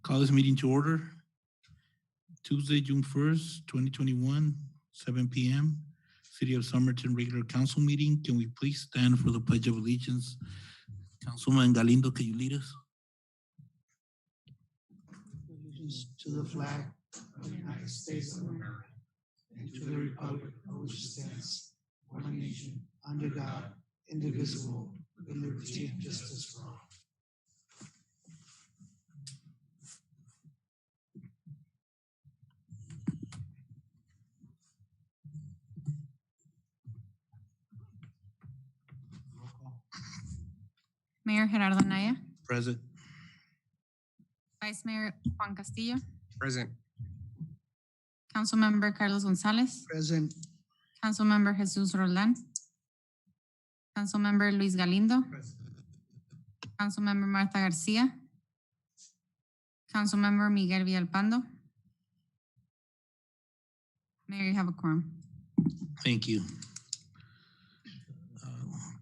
Call this meeting to order. Tuesday, June 1st, 2021, 7 p.m. City of Somerton regular council meeting. Can we please stand for the Pledge of Allegiance? Councilman Galindo, can you lead us? Allegiance to the flag of the United States of America and to the republic for which it stands, one nation, under God, indivisible, with liberty and justice for all. Mayor Gerardo Anaya, Present. Vice Mayor Juan Castillo, Present. Councilmember Carlos Gonzalez, Present. Councilmember Jesus Roldán, Councilmember Luis Galindo, Councilmember Martha Garcia, Councilmember Miguel Villalpando. Mayor, you have a quorum. Thank you.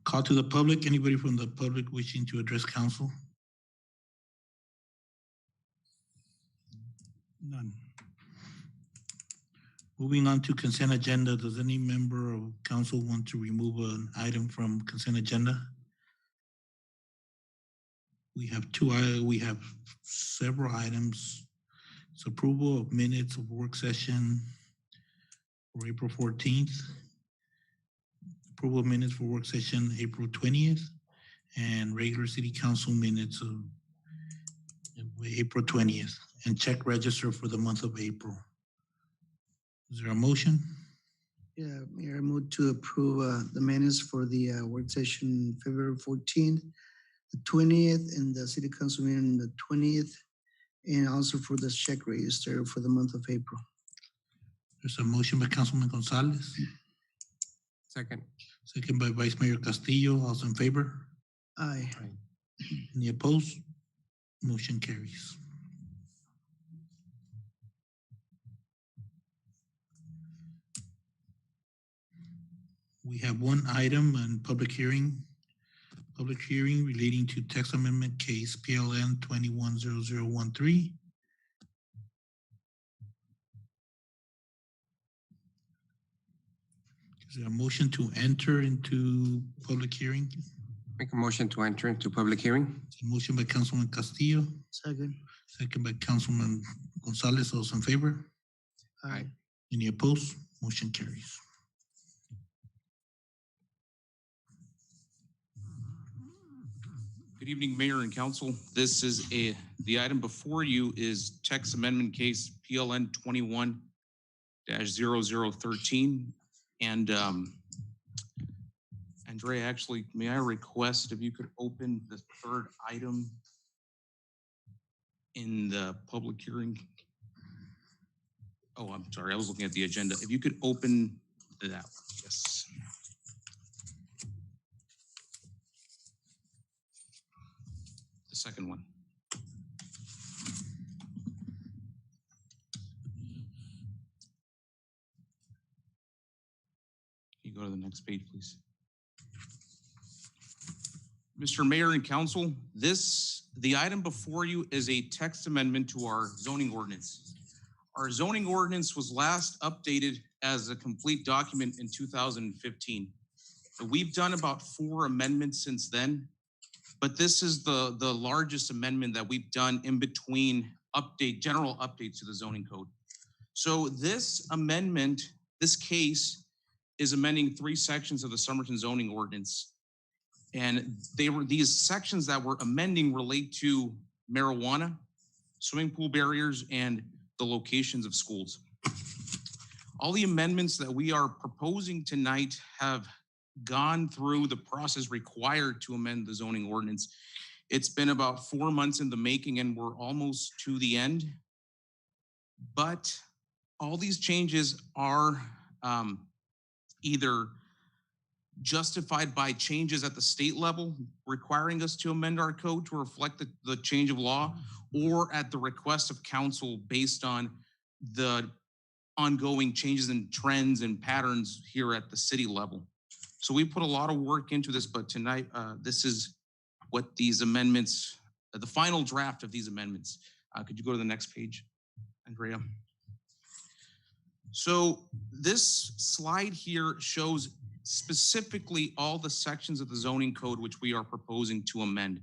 Call to the public. Anybody from the public wishing to address council? None. Moving on to consent agenda. Does any member of council want to remove an item from consent agenda? We have several items. It's approval of minutes of work session for April 14th. Approval of minutes for work session April 20th, and regular city council minutes of April 20th, and check register for the month of April. Is there a motion? Yeah, Mayor, I move to approve the minutes for the work session February 14th, the 20th, and the city council meeting the 20th, and also for the check register for the month of April. There's a motion by Councilman Gonzalez. Second. Second by Vice Mayor Castillo. All in favor? Aye. Any opposed? Motion carries. We have one item on public hearing relating to Text Amendment Case PLN21-00013. Is there a motion to enter into public hearing? Make a motion to enter into public hearing. A motion by Councilman Castillo. Second. Second by Councilman Gonzalez. Those in favor? Aye. Any opposed? Motion carries. Good evening, Mayor and Council. This is the item before you is Text Amendment Case PLN21-00013. And Andrea, actually, may I request if you could open the third item in the public hearing? Oh, I'm sorry, I was looking at the agenda. If you could open that, yes. The second one. Can you go to the next page, please? Mr. Mayor and Council, the item before you is a text amendment to our zoning ordinance. Our zoning ordinance was last updated as a complete document in 2015. We've done about 4 amendments since then, but this is the largest amendment that we've done in between general updates to the zoning code. So this amendment, this case is amending 3 sections of the Somerton zoning ordinance. And these sections that we're amending relate to marijuana, swimming pool barriers, and the locations of schools. All the amendments that we are proposing tonight have gone through the process required to amend the zoning ordinance. It's been about 4 months in the making and we're almost to the end. But all these changes are either justified by changes at the state level requiring us to amend our code to reflect the change of law, or at the request of council based on the ongoing changes in trends and patterns here at the city level. So we put a lot of work into this, but tonight, this is what these amendments, the final draft of these amendments. Could you go to the next page, Andrea? So this slide here shows specifically all the sections of the zoning code which we are proposing to amend.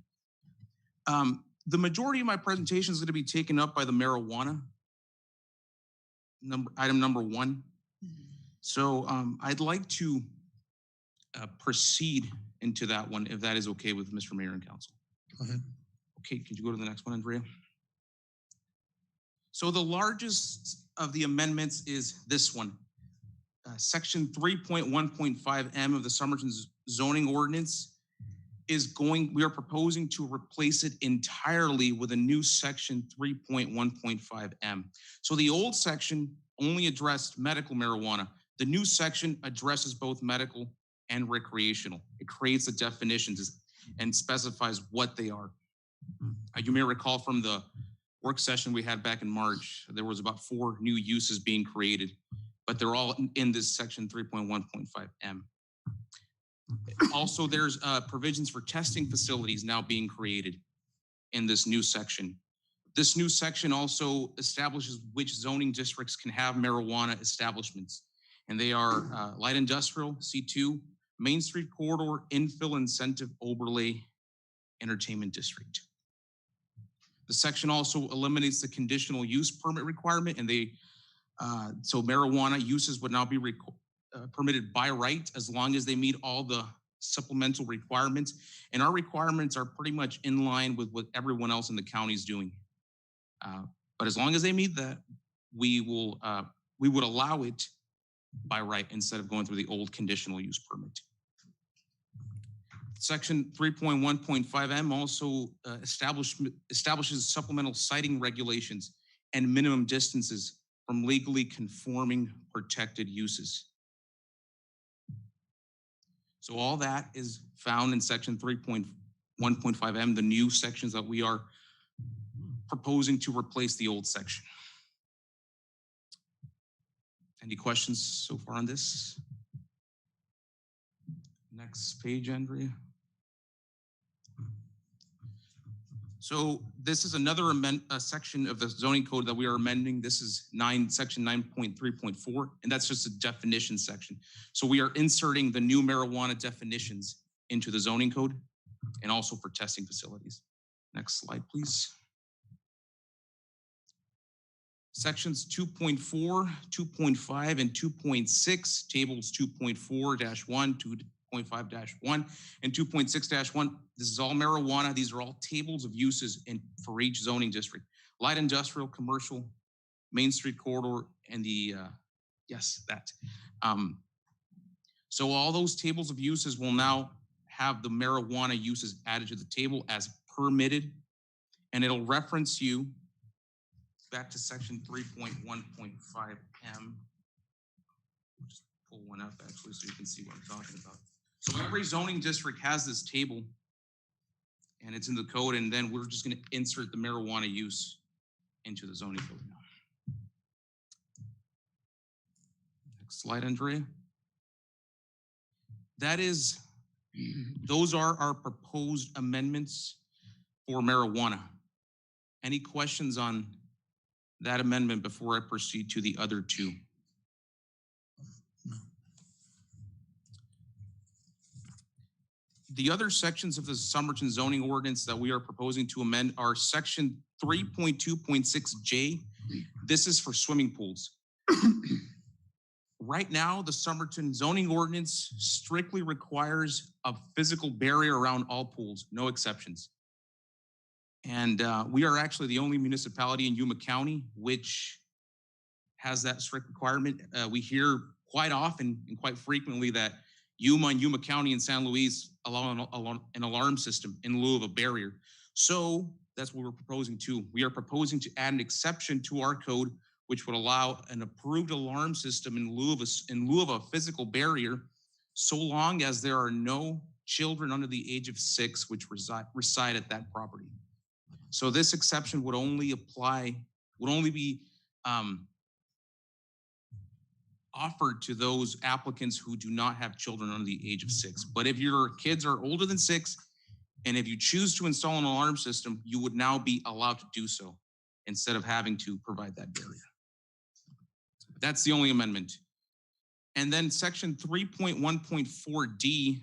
The majority of my presentation is going to be taken up by the marijuana, item number 1. So I'd like to proceed into that one, if that is okay with Mr. Mayor and Council. Go ahead. Okay, could you go to the next one, Andrea? So the largest of the amendments is this one. Section 3.1.5M of the Somerton zoning ordinance we are proposing to replace it entirely with a new section 3.1.5M. So the old section only addressed medical marijuana. The new section addresses both medical and recreational. It creates the definitions and specifies what they are. You may recall from the work session we had back in March, there was about 4 new uses being created, but they're all in this section 3.1.5M. Also, there's provisions for testing facilities now being created in this new section. This new section also establishes which zoning districts can have marijuana establishments, and they are light industrial, C2, Main Street Corridor, Infill Incentive Overlay, Entertainment District. The section also eliminates the conditional use permit requirement, and so marijuana uses would now be permitted by right as long as they meet all the supplemental requirements. And our requirements are pretty much in line with what everyone else in the county is doing. But as long as they meet that, we would allow it by right instead of going through the old conditional use permit. Section 3.1.5M also establishes supplemental siting regulations and minimum distances from legally conforming protected uses. So all that is found in section 3.1.5M, the new sections that we are proposing to replace the old section. Any questions so far on this? Next page, Andrea. So this is another section of the zoning code that we are amending. This is section 9.3.4, and that's just a definition section. So we are inserting the new marijuana definitions into the zoning code and also for testing facilities. Next slide, please. Sections 2.4, 2.5, and 2.6, tables 2.4-1, 2.5-1, and 2.6-1. This is all marijuana. These are all tables of uses for each zoning district. Light industrial, commercial, Main Street Corridor, and so all those tables of uses will now have the marijuana uses added to the table as permitted, and it'll reference you back to section 3.1.5M. Just pull one up actually so you can see what I'm talking about. So every zoning district has this table and it's in the code, and then we're just going to insert the marijuana use into the zoning code now. Next slide, Andrea. Those are our proposed amendments for marijuana. Any questions on that amendment before I proceed to the other two? No. The other sections of the Somerton zoning ordinance that we are proposing to amend are section 3.2.6J. This is for swimming pools. Right now, the Somerton zoning ordinance strictly requires a physical barrier around all pools, no exceptions. And we are actually the only municipality in Yuma County which has that strict requirement. We hear quite often and quite frequently that Yuma and Yuma County and San Luis allow an alarm system in lieu of a barrier. So that's what we're proposing too. We are proposing to add an exception to our code which would allow an approved alarm system in lieu of a physical barrier, so long as there are no children under the age of 6 which reside at that property. So this exception would only be offered to those applicants who do not have children under the age of 6. But if your kids are older than 6, and if you choose to install an alarm system, you would now be allowed to do so. instead of having to provide that barrier. That's the only amendment. And then section 3.1.4D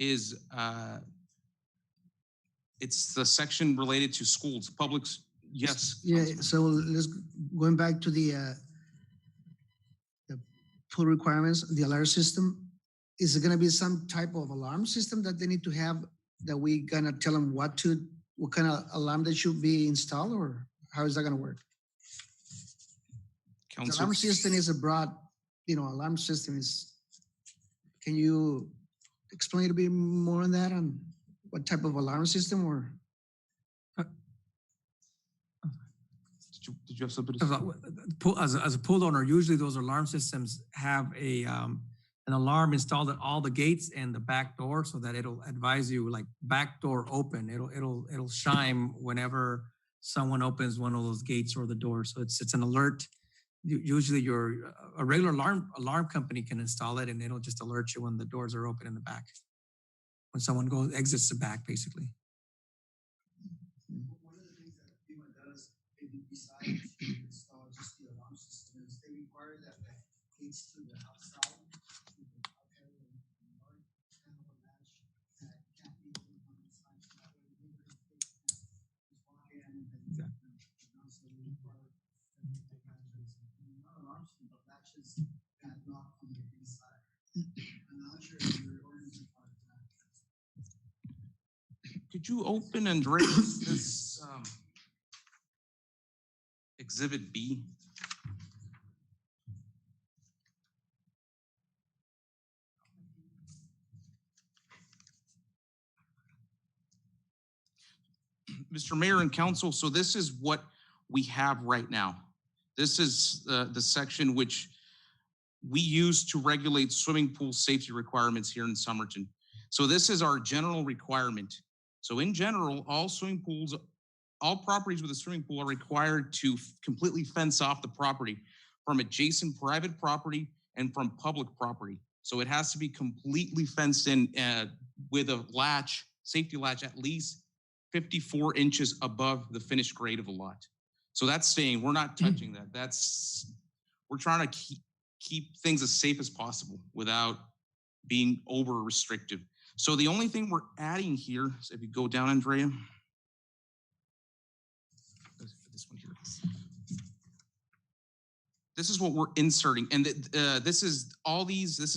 is, it's the section related to schools, publics. Yes. Yeah, so let's, going back to the pool requirements, the alarm system, is it gonna be some type of alarm system that they need to have, that we gonna tell them what kind of alarm that should be installed, or how is that gonna work? The Council. alarm system is a broad, alarm system is, can you explain a bit more on that, on what type of alarm system, or? Did you have something to say? As a pool owner, usually those alarm systems have an alarm installed at all the gates and the back door, so that it'll advise you, like, back door open. It'll chime whenever someone opens one of those gates or the door. So it's an alert. Usually a regular alarm company can install it, and it'll just alert you when the doors are open in the back, when someone exits the back, basically. One of the things that FEMA does, besides install just the alarm system, is they require that the gates to the outside, Could you open and raise this Exhibit B? Mr. Mayor and Council, so this is what we have right now. This is the section which we use to regulate swimming pool safety requirements here in Somerton. So this is our general requirement. So in general, all swimming pools, all properties with a swimming pool are required to completely fence off the property from adjacent private property and from public property. So it has to be completely fenced in with a latch, safety latch, at least 54 inches above the finished grade of the lot. So that's staying, we're not touching that. We're trying to keep things as safe as possible without being over restrictive. So the only thing we're adding here, so if you go down, Andrea. This one here. This is what we're inserting. And this is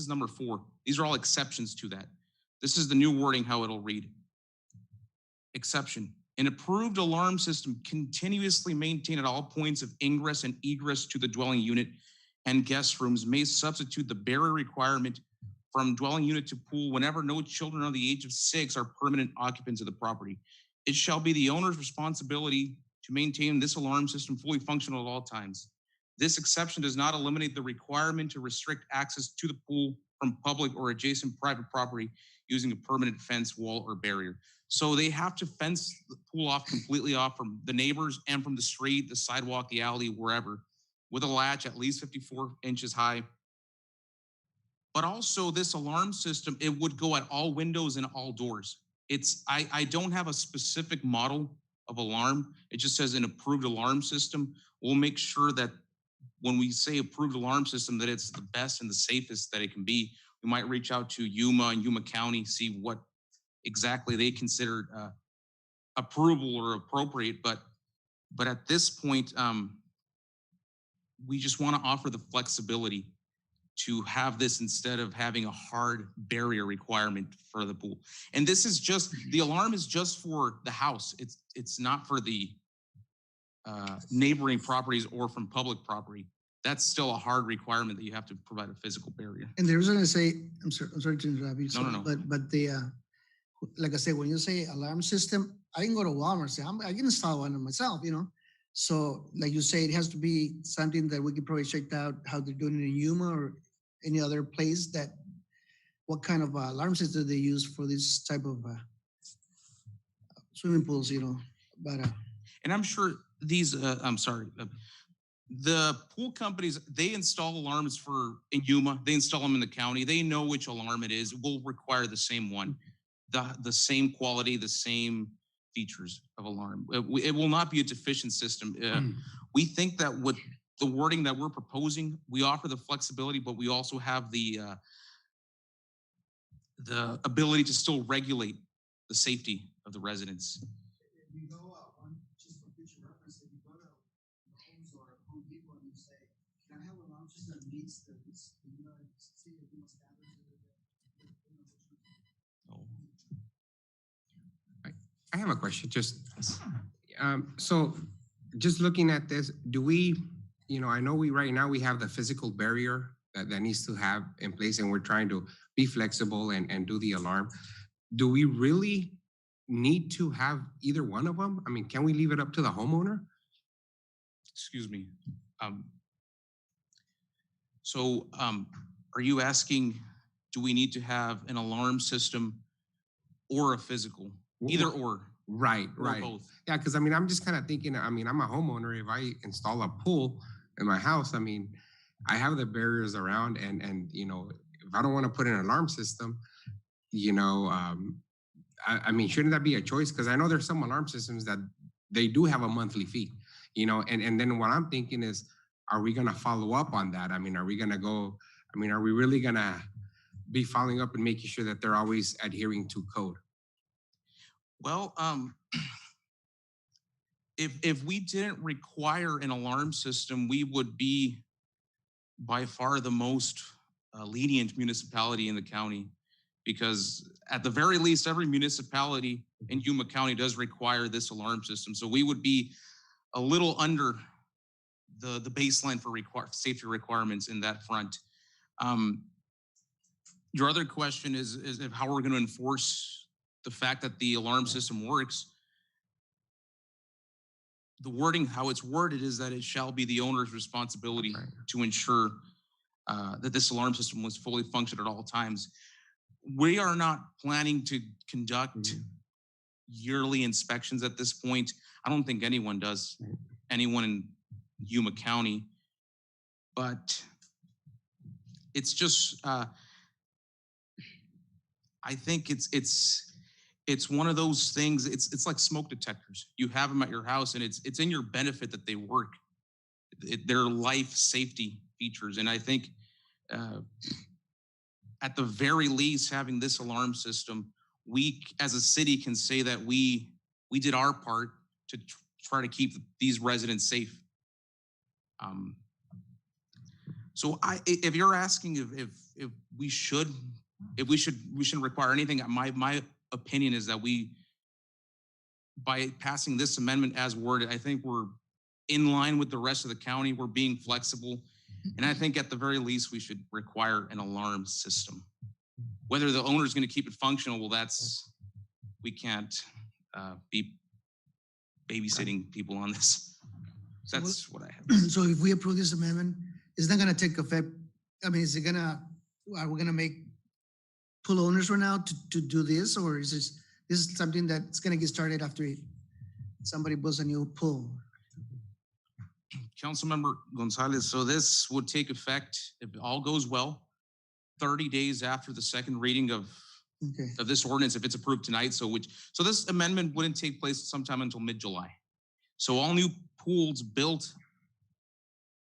number 4. These are all exceptions to that. This is the new wording, how it'll read. Exception. An approved alarm system continuously maintained at all points of ingress and egress to the dwelling unit and guest rooms may substitute the barrier requirement from dwelling unit to pool whenever no children under the age of 6 are permanent occupants of the property. It shall be the owner's responsibility to maintain this alarm system fully functional at all times. This exception does not eliminate the requirement to restrict access to the pool from public or adjacent private property using a permanent fence, wall, or barrier. So they have to fence the pool off completely off from the neighbors and from the street, the sidewalk, the alley, wherever, with a latch at least 54 inches high. But also this alarm system, it would go at all windows and all doors. I don't have a specific model of alarm. It just says an approved alarm system. We'll make sure that when we say approved alarm system, that it's the best and the safest that it can be. We might reach out to Yuma and Yuma County, see what exactly they consider approval or appropriate. But at this point, we just want to offer the flexibility to have this instead of having a hard barrier requirement for the pool. And this is just, the alarm is just for the house. It's not for the neighboring properties or from public property. That's still a hard requirement that you have to provide a physical barrier. And there's going to say, I'm sorry to interrupt you. No. But the, like I said, when you say alarm system, I can go to Walmart and say, I can install one myself, So like you say, it has to be something that we can probably check out how they're doing it in Yuma or any other place, that what kind of alarm system they use for this type of swimming pools, but. And I'm sure these, the pool companies, they install alarms in Yuma, they install them in the county. They know which alarm it is. It will require the same one, the same quality, the same features of alarm. It will not be a deficient system. We think that with the wording that we're proposing, we offer the flexibility, but we also have the ability to still regulate the safety of the residents. If you go just for future reference, if you go to Lowe's or Home Depot and you say, can I have a alarm system that meets the, you know, city of standards? I have a question, so just looking at this, do we, I know right now we have the physical barrier that needs to have in place and we're trying to be flexible and do the alarm. Do we really need to have either one of them? I mean, can we leave it up to the homeowner? Excuse me. Are you asking, do we need to have an alarm system or a physical? Either or. Right. Both. Yeah, because I'm just kind of thinking, I'm a homeowner. If I install a pool in my house, I have the barriers around and if I don't want to put in an alarm system, shouldn't that be a choice? Because I know there's some alarm systems that they do have a monthly fee, and then what I'm thinking is, are we going to follow up on that? Are we going to go, are we really going to be following up and making sure that they're always adhering to code? Well, if we didn't require an alarm system, we would be by far the most lenient municipality in the county, because at the very least, every municipality in Yuma County does require this alarm system. So we would be a little under the baseline for safety requirements in that front. Your other question is if how we're going to enforce the fact that the alarm system works. The wording, how it's worded, is that it shall be the owner's responsibility to ensure that this alarm system was fully functioned at all times. We are not planning to conduct yearly inspections at this point. I don't think anyone does, anyone in Yuma County, but it's just, I think it's one of those things. It's like smoke detectors. You have them at your house, and it's in your benefit that they work. They're life safety features, and I think at the very least, having this alarm system, we as a city can say that we did our part to try to keep these residents safe. So if you're asking if we shouldn't require anything, my opinion is that by passing this amendment as worded, I think we're in line with the rest of the county. We're being flexible. And I think at the very least, we should require an alarm system. Whether the owner is going to keep it functional, well, we can't be babysitting people on this. So that's what I have. So if we approve this amendment, it's not going to take effect. Are we going to make pool owners right now to do this, or is this something that's going to get started after somebody builds a new pool? Councilmember Gonzalez, so this would take effect, if all goes well, 30 days after the second reading of this ordinance, if it's approved tonight. So this amendment wouldn't take place sometime until mid-July. So all new pools built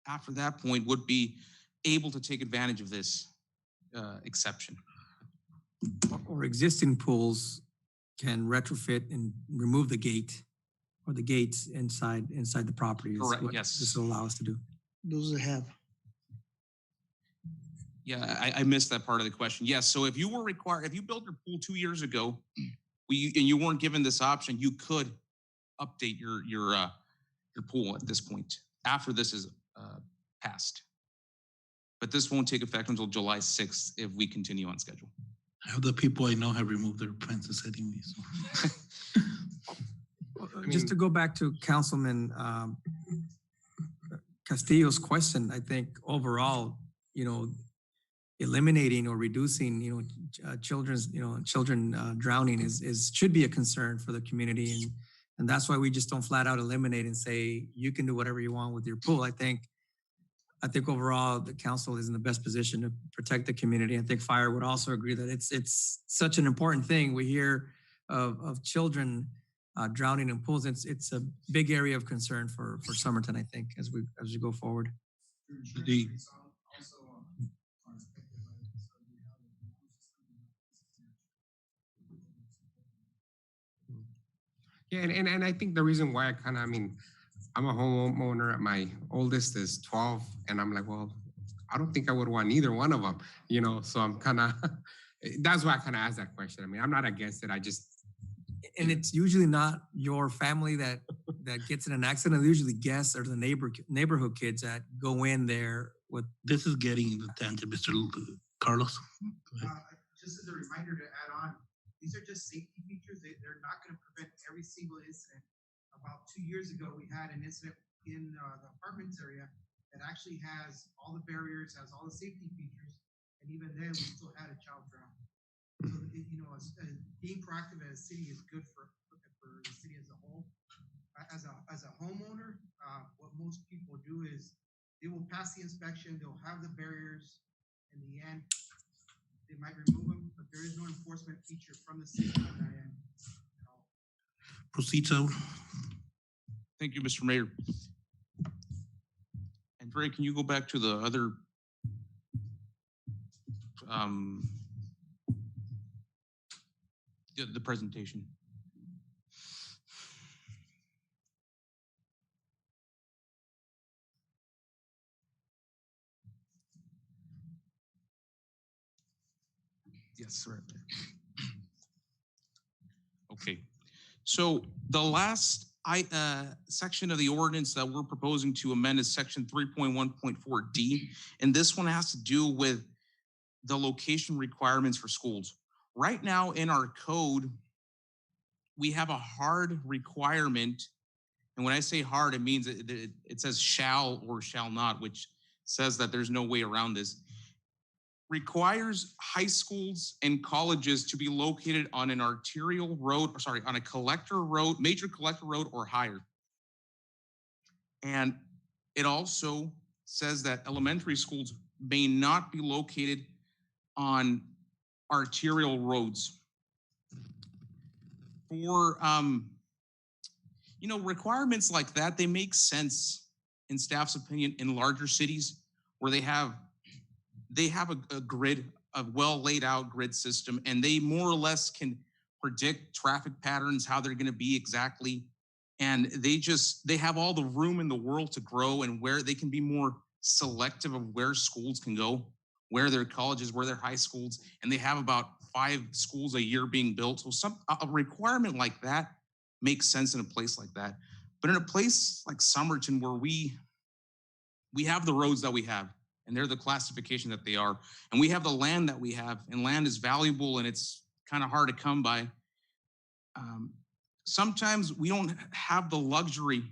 after that point would be able to take advantage of this exception. Or existing pools can retrofit and remove the gate or the gates inside the property. Correct, yes. This will allow us to do. Those that have. Yeah, I missed that part of the question. Yes, so if you built your pool 2 years ago, and you weren't given this option, you could update your pool at this point after this is passed. But this won't take effect until July 6th if we continue on schedule. The people I know have removed their fences anyway. So. Just to go back to Councilman Castillo's question, I think overall, eliminating or reducing, children drowning should be a concern for the community, and that's why we just don't flat out eliminate and say you can do whatever you want with your pool. I think overall the council is in the best position to protect the community. I think Fire would also agree that it's such an important thing. We hear of children drowning in pools. It's a big area of concern for Somerton, I think, as we go forward. The, Yeah, and I think the reason why I mean, I'm a homeowner. My oldest is 12, and I'm like, well, I don't think I would want either one of them, so I'm that's why I kind of asked that question. I mean, I'm not against it. I just. And it's usually not your family that gets in an accident. It's usually guests or the neighborhood kids that go in there with. this is getting the tangent, Mr. Carlos. Just as a reminder to add on, these are just safety features. They're not going to prevent every single incident. About 2 years ago, we had an incident in the apartments area that actually has all the barriers, has all the safety features, and even then, we still had a child drown. So, being proactive as a city is good for the city as a whole. As a homeowner, what most people do is they will pass the inspection, they'll have the barriers. In the end, they might remove them, but there is no enforcement feature from the city on that end at all. Proceed, so. Thank you, Mr. Mayor. And Dre, can you go back to the other the presentation? Yes, right there. Okay, so the last section of the ordinance that we're proposing to amend is section 3.1.4D, and this one has to do with the location requirements for schools. Right now in our code, we have a hard requirement, and when I say hard, it means it says shall or shall not, which says that there's no way around this. Requires high schools and colleges to be located on an arterial road, on a collector road, major collector road or higher. And it also says that elementary schools may not be located on arterial roads. For, requirements like that, they make sense in staff's opinion in larger cities where they have a grid, a well laid out grid system, and they more or less can predict traffic patterns, how they're going to be exactly. And they have all the room in the world to grow and where they can be more selective of where schools can go, where their colleges, where their high schools, and they have about 5 schools a year being built. So a requirement like that makes sense in a place like that. But in a place like Somerton, where we have the roads that we have, and they're the classification that they are, and we have the land that we have, and land is valuable and it's kind of hard to come by. Sometimes we don't have the luxury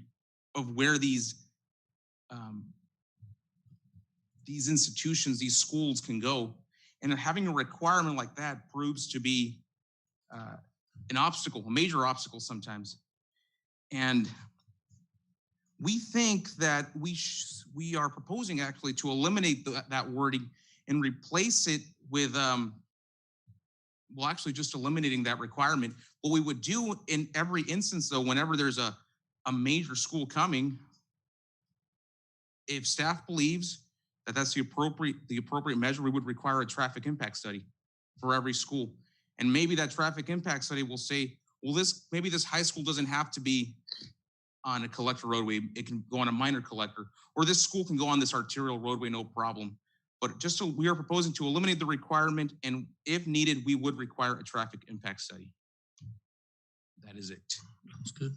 of where these institutions, these schools can go. And having a requirement like that proves to be an obstacle, a major obstacle sometimes. And we think that we are proposing actually to eliminate that wording and replace it with, actually just eliminating that requirement. What we would do in every instance though, whenever there's a major school coming, if staff believes that that's the appropriate measure, we would require a traffic impact study for every school. And maybe that traffic impact study will say, well, maybe this high school doesn't have to be on a collector roadway, it can go on a minor collector, or this school can go on this arterial roadway, no problem. But we are proposing to eliminate the requirement, and if needed, we would require a traffic impact study. That is it. That's good.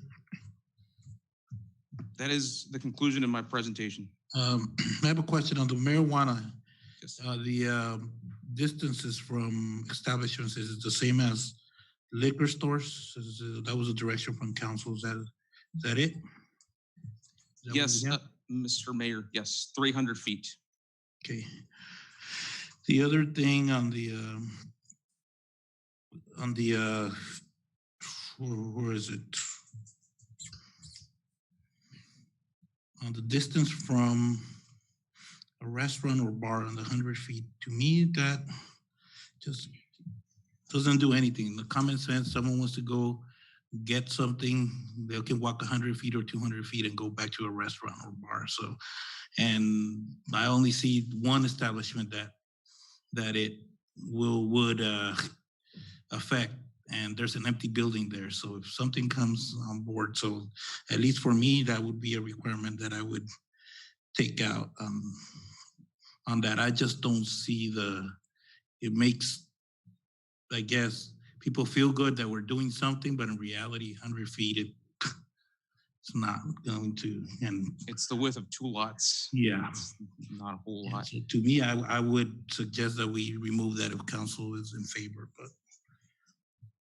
That is the conclusion of my presentation. I have a question on the marijuana. Yes. The distances from establishments is the same as liquor stores? That was a direction from council. Is that it? Yes, Mr. Mayor, yes, 300 feet. Okay. The other thing on the where is it? On the distance from a restaurant or bar on the 100 feet, to me, that just doesn't do anything. The common sense, someone wants to go get something, they can walk 100 feet or 200 feet and go back to a restaurant or bar. So, and I only see one establishment that it would affect, and there's an empty building there. So if something comes on board, so at least for me, that would be a requirement that I would take out on that. I just don't see it makes, I guess, people feel good that we're doing something, but in reality, 100 feet, it's not going to, and It's the width of 2 lots. yeah. It's not a whole Yeah, lot. so to me, I would suggest that we remove that if council is in favor, but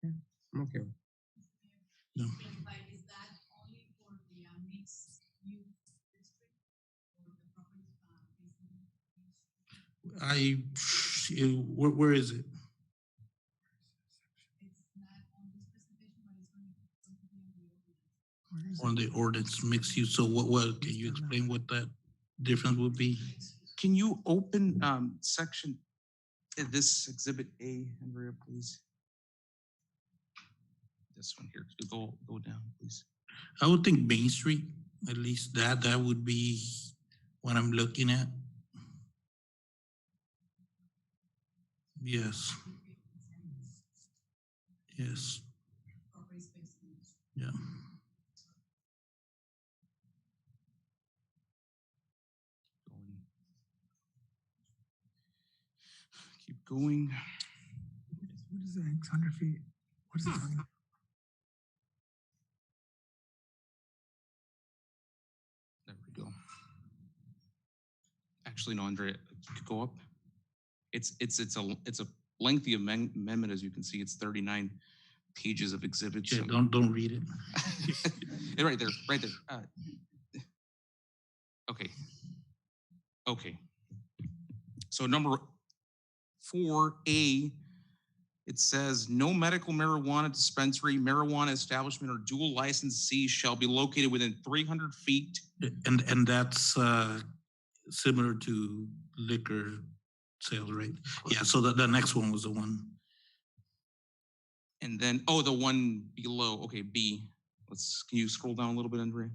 I'm okay. no. Is that only for the mixed use district or the properties Where is it? It's not on this presentation, but it's going to be on the ordinance. On the ordinance mixed use. So what can you explain what that difference would be? Can you open section, this exhibit A, Andrea, please? This one here, go down, please. I would think Main Street, at least that would be what I'm looking at. Yes. Yes. Yeah. Keep going. What is that? 100 feet. What is it talking about? There we go. Actually, no, Andrea, go up. It's a lengthy amendment, as you can see. It's 39 pages of exhibits. Yeah, So- don't read it. Right there, right there. Okay. Okay. So number 4A, it says no medical marijuana dispensary, marijuana establishment, or dual licensee shall be located within 300 feet. And that's similar to liquor sales, right? Yeah, so the next one was the one. And then, oh, the one below, okay, B. Can you scroll down a little bit, Andrea?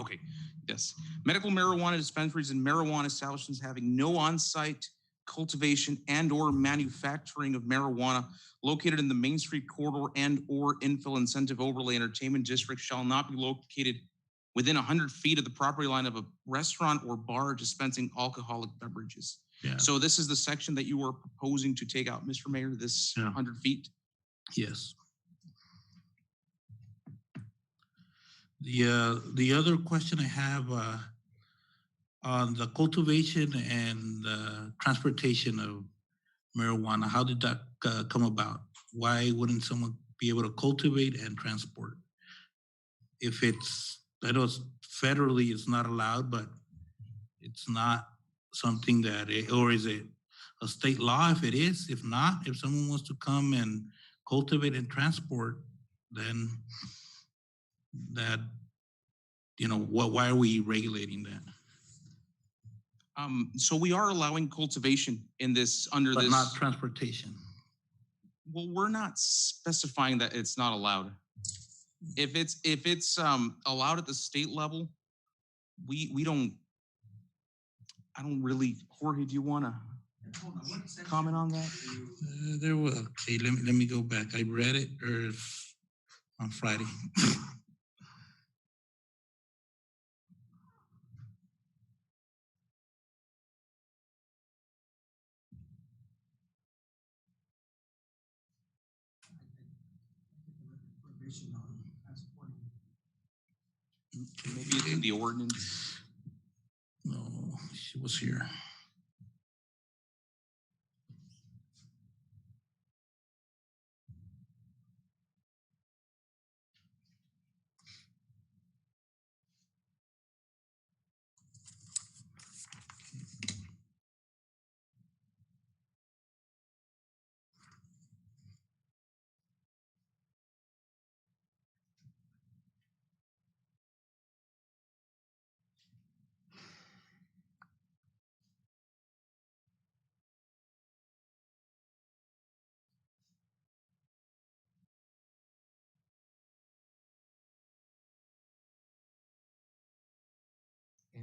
Okay, yes. Medical marijuana dispensaries and marijuana establishments having no on-site cultivation and or manufacturing of marijuana located in the Main Street corridor and or infill incentive overlay entertainment district shall not be located within 100 feet of the property line of a restaurant or bar dispensing alcoholic beverages. Yeah. So this is the section that you are proposing to take out, Mr. Mayor, this 100 feet? Yes. The other question I have on the cultivation and transportation of marijuana, how did that come about? Why wouldn't someone be able to cultivate and transport? If it's, I know it's federally it's not allowed, but it's not something that, or is it a state law if it is? If not, if someone wants to come and cultivate and transport, then that, why are we regulating that? So we are allowing cultivation in this, under But this. not transportation. Well, we're not specifying that it's not allowed. If it's allowed at the state level, we don't, I don't really, Jorge, do you want to comment on that? There was, okay, let me go back. I read it on Friday. Maybe it's in the ordinance. No, she was here.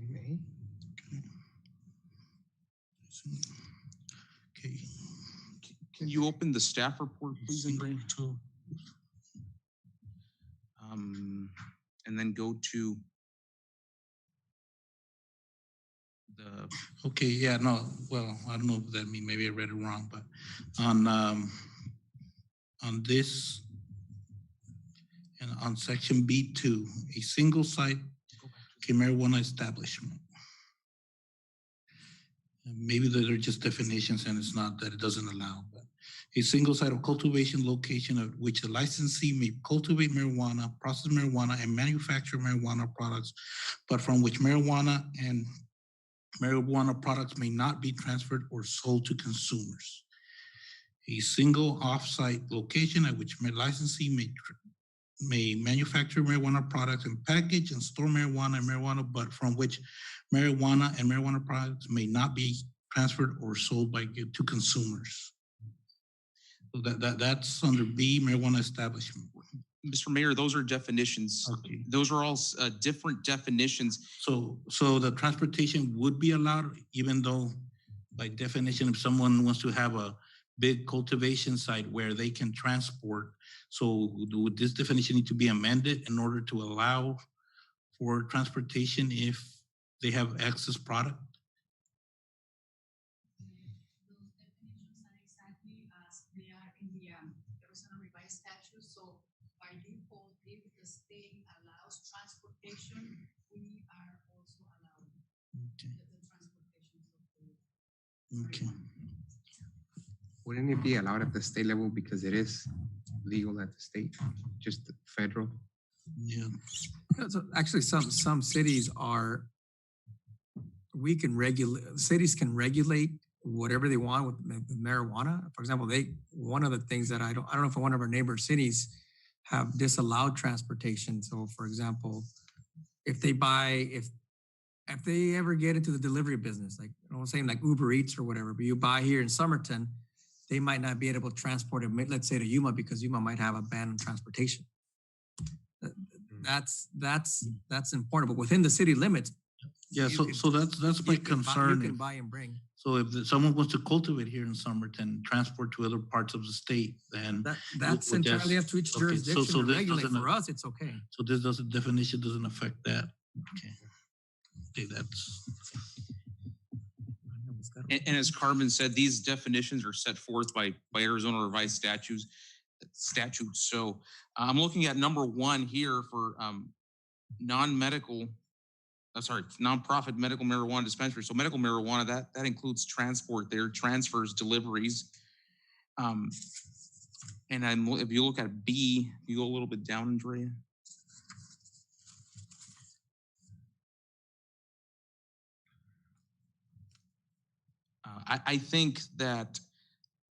May. Okay. Can you open the staff report, please, Andrea? And then go to the, Okay, yeah, no, well, I don't know if that means, maybe I read it wrong, but on this, and on section B2, a single site marijuana establishment. And maybe those are just definitions and it's not that it doesn't allow, but a single site of cultivation location at which the licensee may cultivate marijuana, process marijuana, and manufacture marijuana products, but from which marijuana and marijuana products may not be transferred or sold to consumers. A single off-site location at which licensee may manufacture marijuana products and package and store marijuana, but from which marijuana and marijuana products may not be transferred or sold to consumers. So that's under B, marijuana establishment. Mr. Mayor, those are definitions. Okay. Those are all different definitions. So the transportation would be allowed, even though by definition, if someone wants to have a big cultivation site where they can transport, so would this definition need to be amended in order to allow for transportation if they have excess product? Those definitions are exactly as they are in the Arizona revised statute. So by default, if the state allows transportation, we are also allowing Okay. the transportation of the Okay. Wouldn't it be allowed at the state level because it is legal at the state, just the federal? Yeah. So actually, some cities are, cities can regulate whatever they want with marijuana. For example, one of the things that I don't know if one of our neighbor cities have disallowed transportation. So for example, if they ever get into the delivery business, like I'm saying like Uber Eats or whatever, but you buy here in Somerton, they might not be able to transport it, let's say to Yuma, because Yuma might have a ban on transportation. That's important, but within the city limits. Yeah, so that's my concern. You can buy and bring. So if someone wants to cultivate here in Somerton, transport to other parts of the state, then That's entirely up to each okay, jurisdiction so to this regulate. doesn't- For us, it's okay. So definition doesn't affect that. Okay, that's. And as Carmen said, these definitions are set forth by Arizona revised statutes. So I'm looking at number 1 here for nonprofit medical marijuana dispensary. So medical marijuana, that includes transport there, transfers, deliveries. And if you look at B, you go a little bit down, Andrea. I think that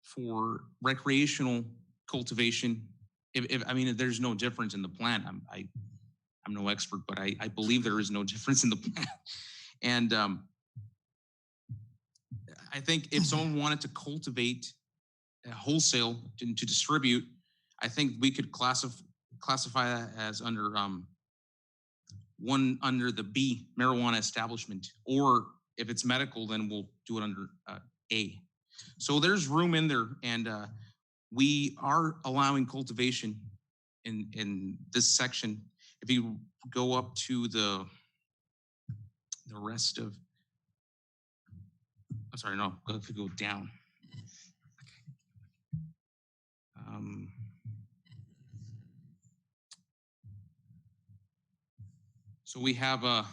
for recreational cultivation, if there's no difference in the plant, I'm no expert, but I believe there is no difference in the plant. And I think if someone wanted to cultivate wholesale to distribute, I think we could classify that as under under the B, marijuana establishment, or if it's medical, then we'll do it under A. So there's room in there, and we are allowing cultivation in this section. If you go up to the rest of, if you go down. So we have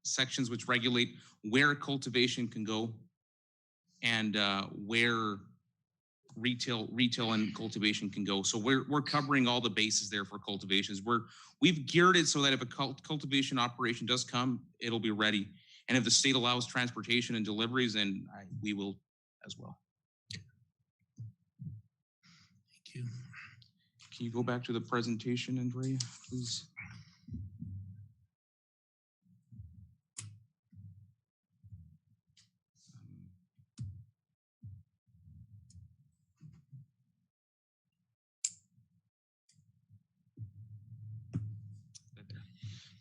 sections which regulate where cultivation can go and where retail and cultivation can go. So we're covering all the bases there for cultivations. We've geared it so that if a cultivation operation does come, it'll be ready. And if the state allows transportation and deliveries, then we will as well. Thank you. Can you go back to the presentation, Andrea, please?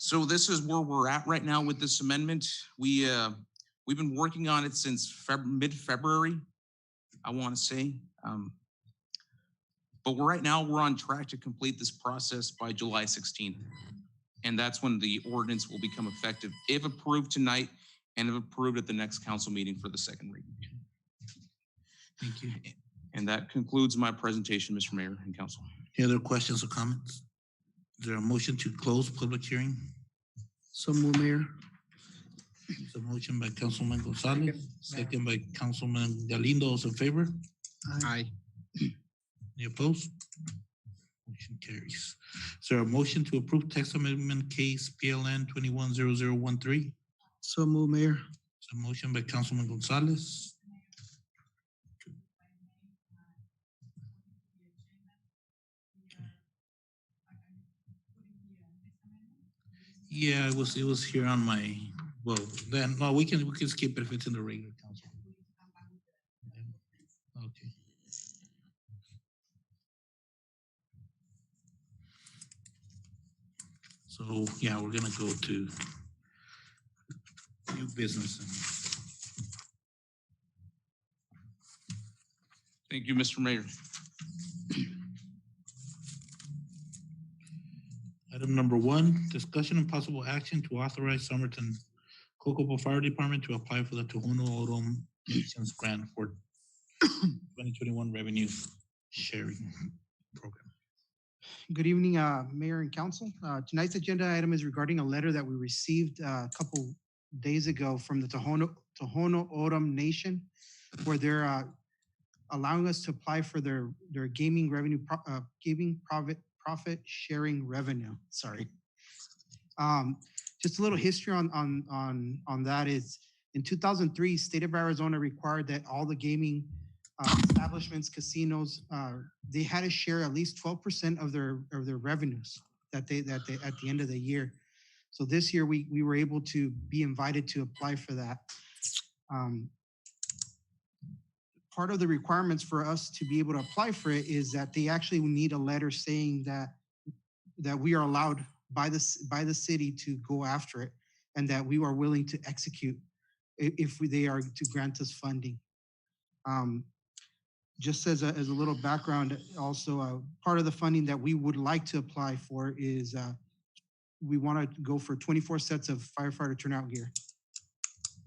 So this is where we're at right now with this amendment. We've been working on it since mid-February, I want to say. But right now we're on track to complete this process by July 16th. And that's when the ordinance will become effective, if approved tonight and if approved at the next council meeting for the second reading. Thank you. And that concludes my presentation, Mr. Mayor and Council. Any other questions or comments? Is there a motion to close public hearing? So move, Mayor. It's a motion by Councilman Gonzalez, second by Councilman Galindo. Those in favor? Aye. Any opposed? Motion carries. Is there a motion to approve text amendment case PLN21-00013? So move, Mayor. It's a motion by Councilman Gonzalez. Yeah, it was here on my, well, then, no, we can skip it if it's in the regular council. Okay. So, yeah, we're gonna go to new business. Thank you, Mr. Mayor. Item number 1, discussion and possible action to authorize Somerton Cocopah Fire Department to apply for the Tohono O'odham Nation's grant for 2021 revenue sharing program. Good evening, Mayor and Council. Tonight's agenda item is regarding a letter that we received a couple days ago from the Tohono O'odham Nation, where they're allowing us to apply for their gaming revenue, profit sharing revenue. Sorry. Just a little history on that is in 2003, state of Arizona required that all the gaming establishments, casinos, they had to share at least 12% of their revenues that they at the end of the year. So this year we were able to be invited to apply for that. Part of the requirements for us to be able to apply for it is that they actually need a letter saying that we are allowed by the city to go after it, and that we are willing to execute if they are to grant us funding. Just as a little background, also part of the funding that we would like to apply for is we want to go for 24 sets of firefighter turnout gear.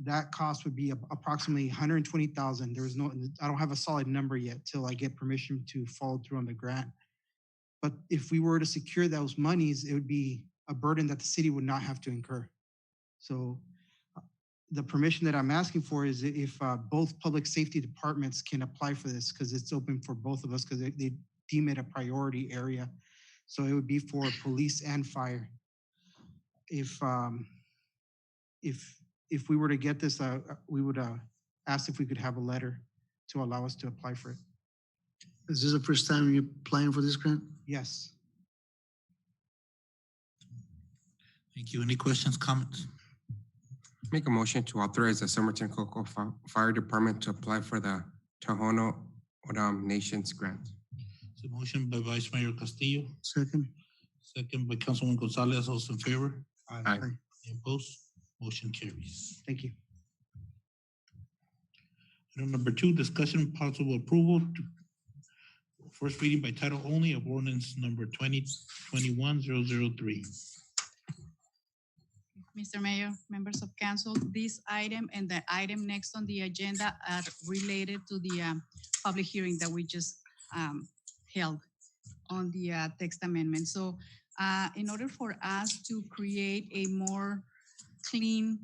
That cost would be approximately $120,000. There's no, I don't have a solid number yet till I get permission to follow through on the grant. But if we were to secure those monies, it would be a burden that the city would not have to incur. So the permission that I'm asking for is if both public safety departments can apply for this, because it's open for both of us, because they deem it a priority area. So it would be for police and fire. If we were to get this, we would ask if we could have a letter to allow us to apply for it. Is this the first time you're applying for this grant? Yes. Thank you. Any questions, comments? Make a motion to authorize the Somerton Cocopah Fire Department to apply for the Tohono O'odham Nation's grant. It's a motion by Vice Mayor Castillo, Second. second by Councilman Gonzalez. Those in favor? Aye. Any opposed? Motion carries. Thank you. Item number 2, discussion and possible approval to first reading by title only of ordinance number 2021-003. Mr. Mayor, members of council, this item and the item next on the agenda are related to the public hearing that we just held on the text amendment. So in order for us to create a more clean,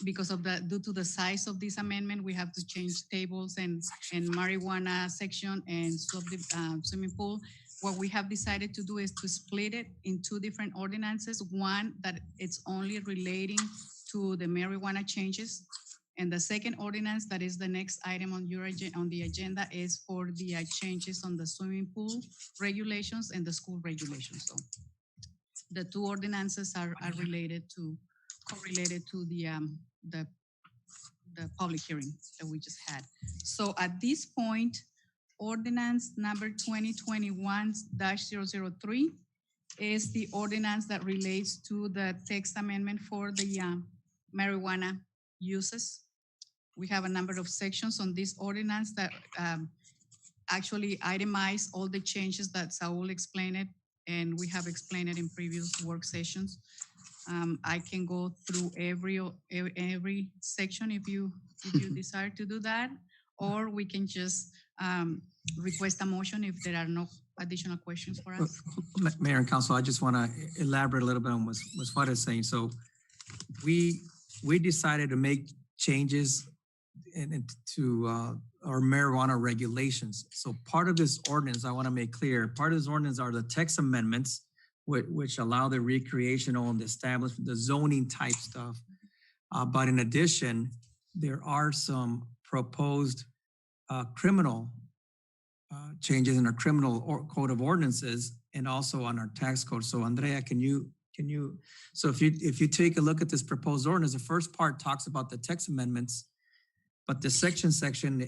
because of due to the size of this amendment, we have to change tables and marijuana section and swimming pool. What we have decided to do is to split it in 2 different ordinances. One that it's only relating to the marijuana changes, and the second ordinance that is the next item on the agenda is for the changes on the swimming pool regulations and the school regulations. So the 2 ordinances are correlated to the public hearing that we just had. So at this point, ordinance number 2021-003 is the ordinance that relates to the text amendment for the marijuana uses. We have a number of sections on this ordinance that actually itemize all the changes that Saul explained it, and we have explained it in previous work sessions. I can go through every section if you desire to do that, or we can just request a motion if there are no additional questions for us. Mayor and Council, I just want to elaborate a little bit on what Swat is saying. So we decided to make changes to our marijuana regulations. So part of this ordinance, I want to make clear, part of this ordinance are the text amendments, which allow the recreational and the establishment, the zoning type stuff. But in addition, there are some proposed criminal changes in our criminal code of ordinances and also on our tax code. So Andrea, so if you take a look at this proposed ordinance, the first part talks about the text amendments, but the section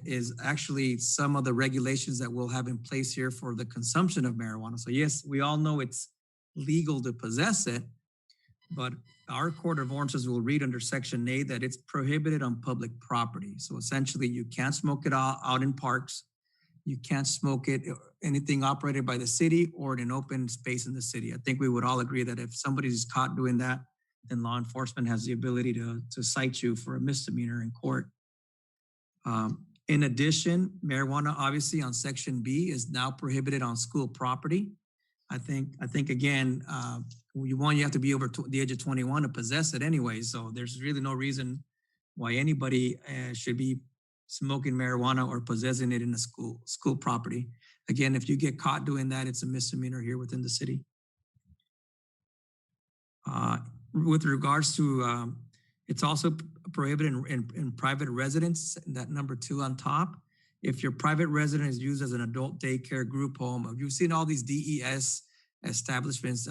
is actually some of the regulations that we'll have in place here for the consumption of marijuana. So yes, we all know it's legal to possess it, but our Code of Ordinances will read under Section A that it's prohibited on public property. So essentially, you can't smoke it out in parks. You can't smoke it anything operated by the city or in an open space in the city. I think we would all agree that if somebody's caught doing that, then law enforcement has the ability to cite you for a misdemeanor in court. In addition, marijuana, obviously, on Section B is now prohibited on school property. I think again, you have to be over the age of 21 to possess it anyway. So there's really no reason why anybody should be smoking marijuana or possessing it in a school property. Again, if you get caught doing that, it's a misdemeanor here within the city. With regards to, it's also prohibited in private residence, that number 2 on top. If your private residence is used as an adult daycare group home, you've seen all these DES establishments,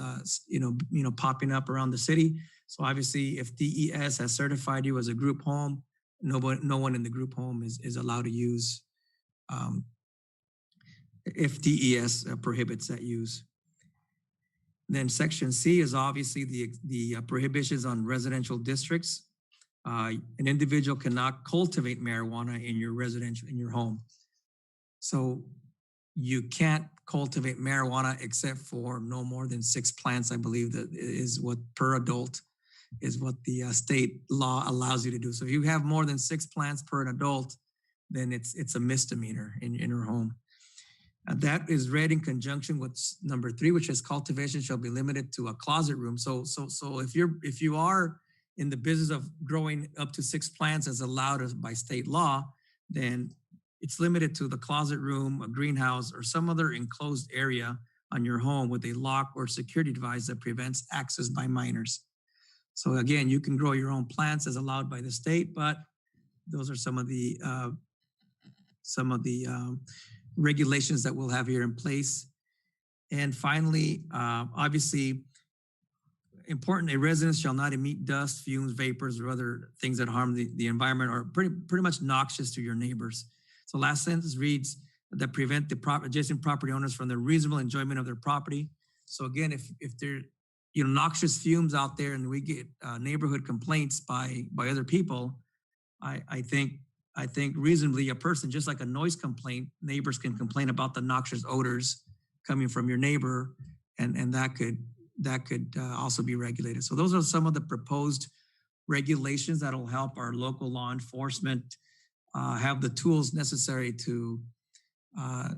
popping up around the city. So obviously, if DES has certified you as a group home, no one in the group home is allowed to use. If DES prohibits that use. Then Section C is obviously the prohibitions on residential districts. An individual cannot cultivate marijuana in your home. So you can't cultivate marijuana except for no more than 6 plants, I believe that is what per adult is what the state law allows you to do. So if you have more than 6 plants per an adult, then it's a misdemeanor in your home. That is read in conjunction with number 3, which is cultivation shall be limited to a closet room. So if you are in the business of growing up to 6 plants as allowed by state law, then it's limited to the closet room, a greenhouse, or some other enclosed area on your home with a lock or security device that prevents access by minors. So again, you can grow your own plants as allowed by the state, but those are some of the regulations that we'll have here in place. And finally, obviously, important, a residence shall not emit dust, fumes, vapors, or other things that harm the environment or pretty much noxious to your neighbors. So last sentence reads that prevent the adjacent property owners from the reasonable enjoyment of their property. So again, if there noxious fumes out there and we get neighborhood complaints by other people, I think reasonably a person, just like a noise complaint, neighbors can complain about the noxious odors coming from your neighbor, and that could also be regulated. So those are some of the proposed regulations that will help our local law enforcement have the tools necessary to have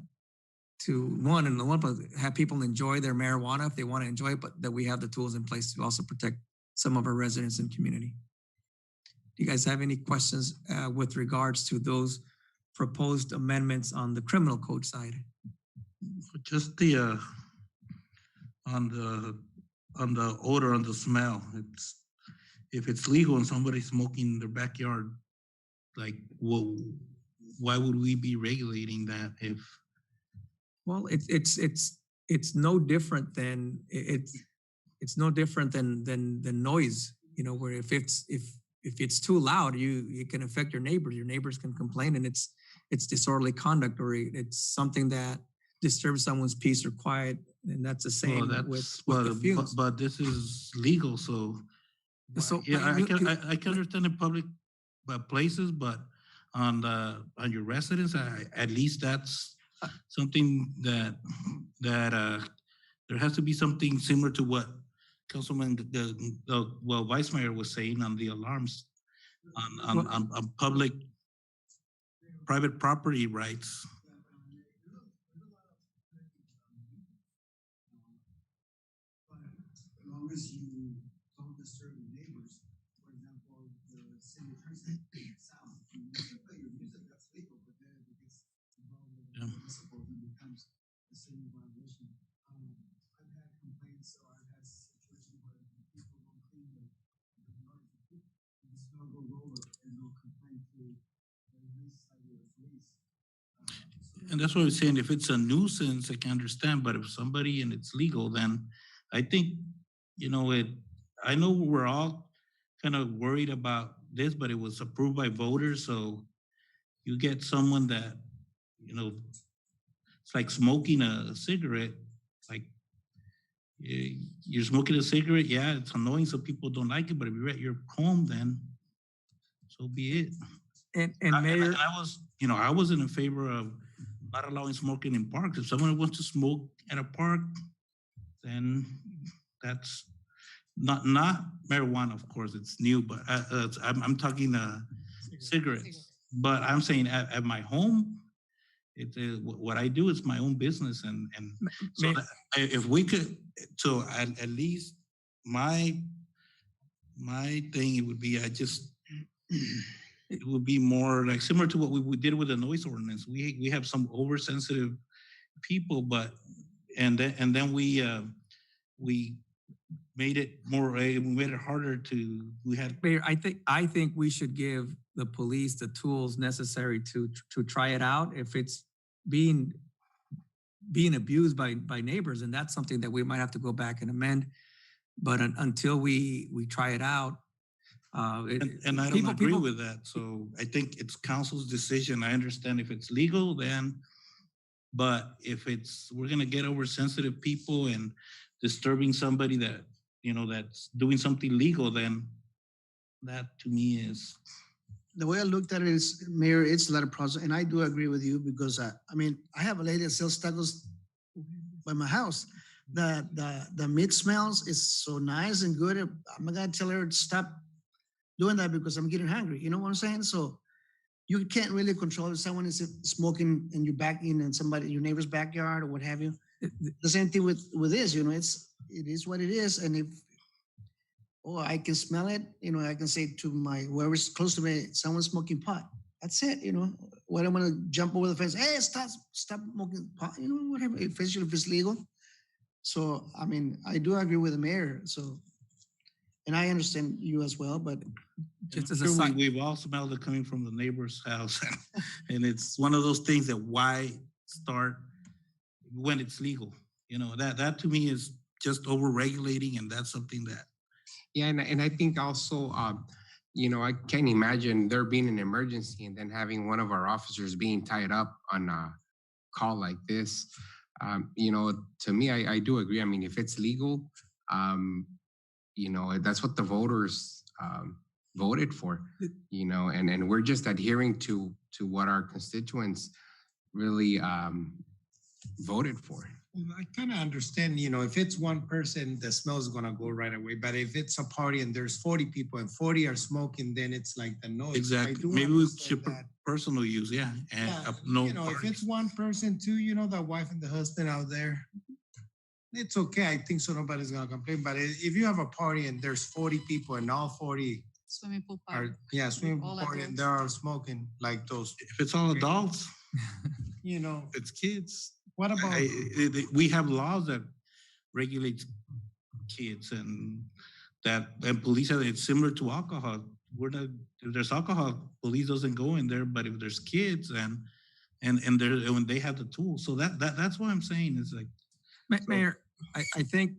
people enjoy their marijuana if they want to enjoy it, but that we have the tools in place to also protect some of our residents and community. Do you guys have any questions with regards to those proposed amendments on the criminal code side? Just the on the odor, on the smell. If it's legal and somebody's smoking in their backyard, like, why would we be regulating that? Well, it's no different than it's no different than noise. Where if it's too loud, it can affect your neighbors. Your neighbors can complain, and it's disorderly conduct, or it's something that disturb someone's peace or quiet, and that's the Well, same with the fumes. but this is legal, so. So, Yeah, but I can understand in public places, but on your residence, at least that's something that there has to be something similar to what Councilman, Vice Mayor was saying on the alarms on public, private property rights. As long as you don't disturb the neighbors, for example, the city attorney sound, you can play your music, that's legal, but then if it gets involved with the municipal, it becomes a city violation. I've had complaints, or I've had situations where people don't clean the yard, and the smell goes over, and they'll complain to the police, And that's what I'm saying. If it's a nuisance, I can understand, but if somebody and it's legal, then I think, I know we're all kind of worried about this, but it was approved by voters. So you get someone that, it's like smoking a cigarette. Like you're smoking a cigarette. Yeah, it's annoying. So people don't like it, but if you're at your home, then so be it. And Mayor, I wasn't in favor of not allowing smoking in parks. If someone wants to smoke at a park, then that's not marijuana, of course, it's new, but I'm talking cigarettes. But I'm saying at my home, what I do is my own business, and so if we could, so at least my thing, it would be it would be more like similar to what we did with the noise ordinance. We have some oversensitive people, and then we made it more. We made it harder to. Mayor, I think we should give the police the tools necessary to try it out. If it's being abused by neighbors, and that's something that we might have to go back and amend. But until we try it out. And I don't agree with that. So I think it's council's decision. I understand if it's legal, but if we're gonna get oversensitive people and disturbing somebody that, that's doing something legal, then that to me is. The way I looked at it is, Mayor, it's a lot of process, and I do agree with you because I have a lady that sells tacos by my house. The meat smells is so nice and good. I'm not gonna tell her to stop doing that because I'm getting hungry. You know what I'm saying? So you can't really control if someone is smoking in your neighbor's backyard or what have you. The same thing with this, it is what it is. And if, I can smell it, I can say to whoever's close to me, someone's smoking pot. That's it, What I'm gonna jump over the fence, hey, stop smoking pot, whatever, especially if it's legal. So, I do agree with the mayor. So, and I understand you as well, but just as a side, we've all smelled it coming from the neighbor's house, and it's one of those things that why start when it's legal? That to me is just over regulating, and that's something that. Yeah, and I think also, I can't imagine there being an emergency and then having one of our officers being tied up on a call like this. To me, I do agree. If it's legal, that's what the voters voted for, and we're just adhering to what our constituents really voted for. I kind of understand, if it's one person, the smell is going to go right away. But if it's a party and there's 40 people and 40 are smoking, then it's like the noise. Exactly. Maybe we should personal use, yeah. And if it's one person too, the wife and the husband out there, it's okay. I think so. Nobody's going to complain. But if you have a party and there's 40 people and all 40 swimming pool party. Swimming pool party, and they're all smoking like those. If it's all adults, if it's kids. What about? We have laws that regulate kids, and police have. It's similar to alcohol. If there's alcohol, police doesn't go in there. But if there's kids and when they have the tools, so that's what I'm saying. It's like, Mayor, I think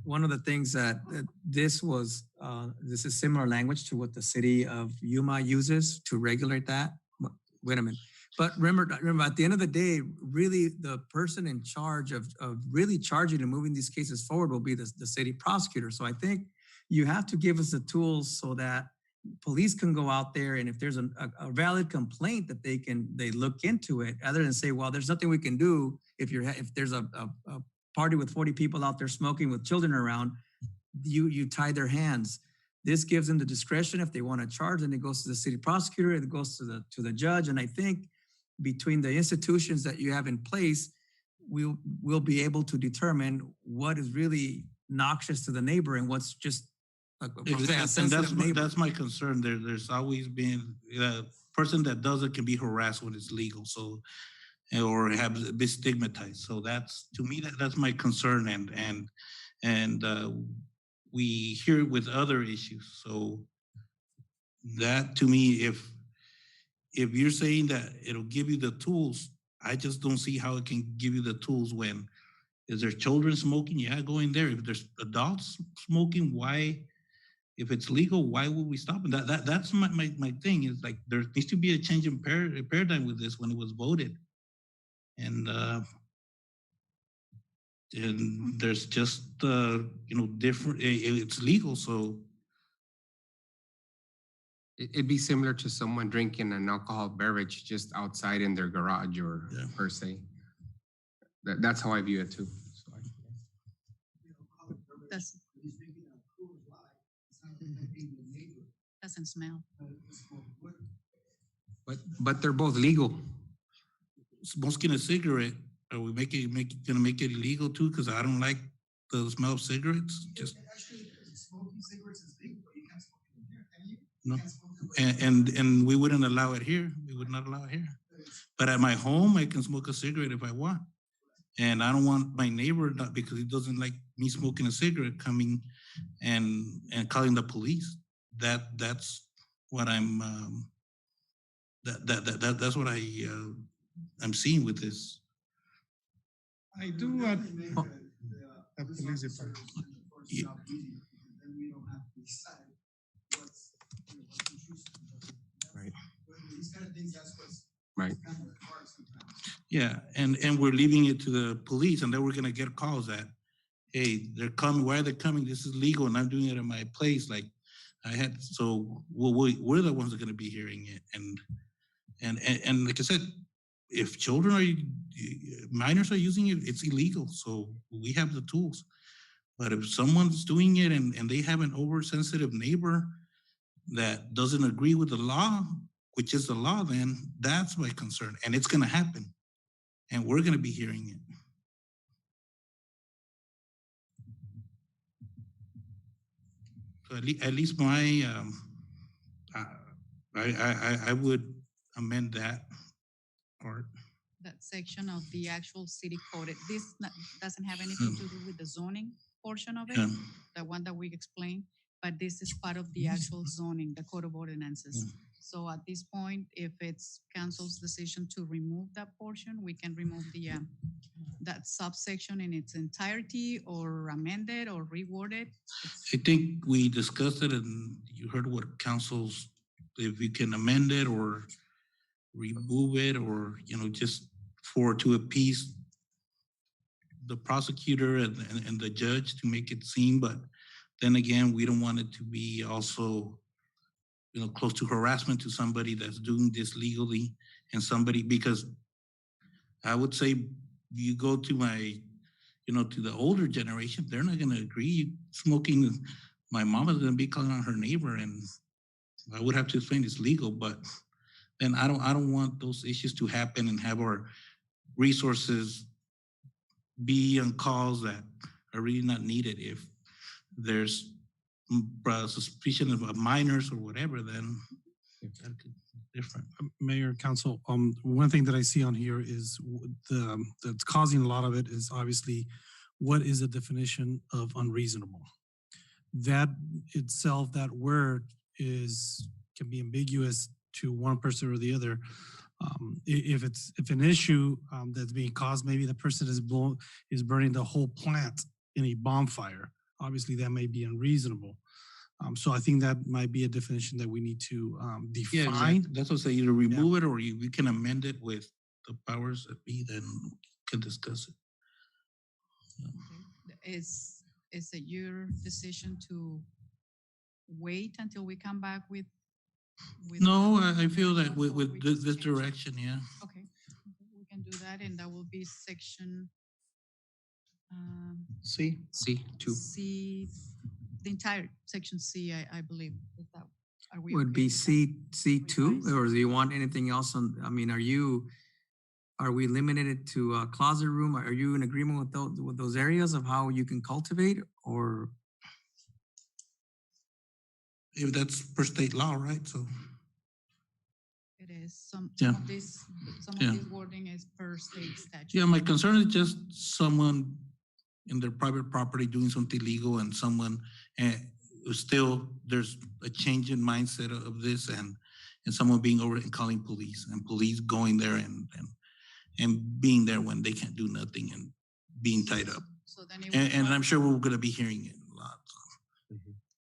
one of the things that this is similar language to what the city of Yuma uses to regulate that. Wait a minute. But remember, at the end of the day, really the person in charge of really charging and moving these cases forward will be the city prosecutor. So I think you have to give us the tools so that police can go out there, and if there's a valid complaint that they look into it, other than say, well, there's nothing we can do if there's a party with 40 people out there smoking with children around, you tie their hands. This gives them the discretion if they want to charge, and it goes to the city prosecutor, it goes to the judge. And I think between the institutions that you have in place, we'll be able to determine what is really noxious to the neighbor and what's just and that's my concern. There's always been a person that does it can be harassed when it's legal, so or have be stigmatized. So that's, to me, that's my concern, and we hear it with other issues. So that, to me, if you're saying that it'll give you the tools, I just don't see how it can give you the tools when is there children smoking? Yeah, go in there. If there's adults smoking, why? If it's legal, why would we stop it? That's my thing. Is like there needs to be a change in paradigm with this when it was voted, and there's just different. It's legal, so It'd be similar to someone drinking an alcoholic beverage just outside in their garage or per se. That's how I view it too. So Doesn't smell. But they're both legal. Smoking a cigarette, are we gonna make it illegal too? Because I don't like the smell of cigarettes. Just actually, smoking cigarettes is legal, but you can't smoke it in here, can you? No, and we wouldn't allow it here. We would not allow it here. But at my home, I can smoke a cigarette if I want, and I don't want my neighbor, not because he doesn't like me smoking a cigarette, coming and calling the police. That's what I'm. That's what I'm seeing with this. I do the police department. Yeah. Right. These kind of things, that's what's Right. kind of hard sometimes. Yeah, and we're leaving it to the police, and then we're gonna get calls that, hey, they're coming. Why are they coming? This is legal, and I'm doing it at my place. Like I had, so we're the ones that are gonna be hearing it, and like I said, if children minors are using it, it's illegal. So we have the tools. But if someone's doing it and they have an oversensitive neighbor that doesn't agree with the law, which is the law, then that's my concern. And it's gonna happen. And we're gonna be hearing it. So at least my, I would amend that part. That section of the actual city code. This doesn't have anything to do with the zoning portion of it, Yeah. the one that we explained, but this is part of the actual zoning, the code of ordinances. So at this point, if it's council's decision to remove that portion, we can remove the that subsection in its entirety, or amend it or reword it. I think we discussed it, and you heard what councils, if we can amend it or remove it, or just to appease the prosecutor and the judge to make it seem. But then again, we don't want it to be also close to harassment to somebody that's doing this legally, and somebody, because I would say you go to to the older generation, they're not going to agree. Smoking, my mom is going to be calling on her neighbor, and I would have to explain it's legal. But then I don't want those issues to happen and have our resources be on calls that are really not needed. If there's suspicion of minors or whatever, then that's different. Mayor, Council, one thing that I see on here is that's causing a lot of it is obviously what is the definition of unreasonable? That itself, that word can be ambiguous to one person or the other. If an issue that's being caused, maybe the person is burning the whole plant in a bonfire. Obviously, that may be unreasonable. So I think that might be a definition that we need to Yeah, define. exactly. That's what I say, either remove it or we can amend it with the powers that be, then can discuss it. Okay. Is it your decision to wait until we come back with? No, that? I feel that Or with we this just change it? direction, yeah. Okay, we can do that, and that will be section See? C2. C, the entire section C, I believe. Is that, are we Would okay be with that? C2, Revise. or do you want anything else on, I mean, are we limited to a closet room? Are you in agreement with those areas of how you can cultivate, or? If that's per state law, right? So, It is, some Yeah. of this, some Yeah. of this wording is per state statute. yeah, my concern is just someone in their private property doing something illegal and someone still, there's a change in mindset of this and someone being over and calling police and police going there and being there when they can't do nothing and being tied up. So then it And would, I'm sure we're gonna be hearing it a lot.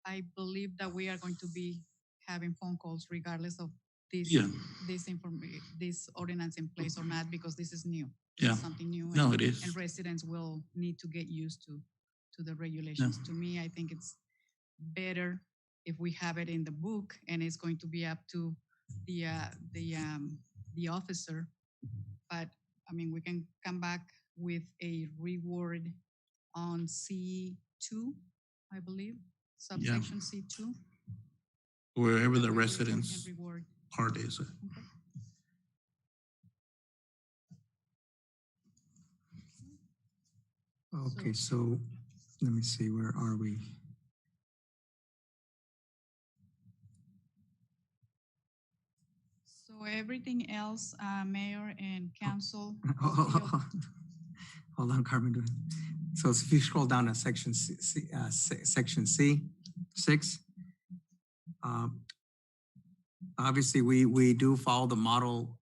I believe that we are going to be having phone calls regardless of this, Yeah. this ordinance in place or not, because this is new. This Yeah. is something new. No, and- it is. And residents will need to get used to the regulations. To me, I think it's better if we have it in the book, and it's going to be up to the officer. But I mean, we can come back with a reword on C2, I believe, subsection C2. Wherever that the way we can residents' reword. part is. Okay, so let me see, where are we? So everything else, Mayor and Council. will be of- Hold on, Carmen. So if you scroll down to section section C6, obviously we do follow the model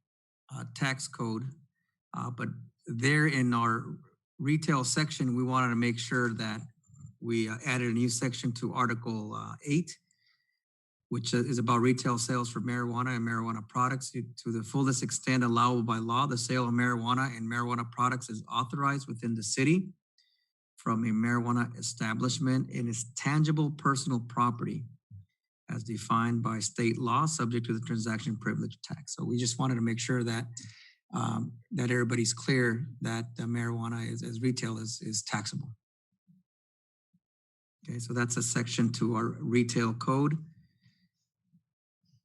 tax code, but there in our retail section, we wanted to make sure that we added a new section to Article 8, which is about retail sales for marijuana and marijuana products. To the fullest extent allowable by law, the sale of marijuana and marijuana products is authorized within the city from a marijuana establishment and is tangible personal property as defined by state law, subject to the transaction privilege tax. So we just wanted to make sure that that everybody's clear that marijuana as retail is taxable. Okay, so that's a section to our retail code.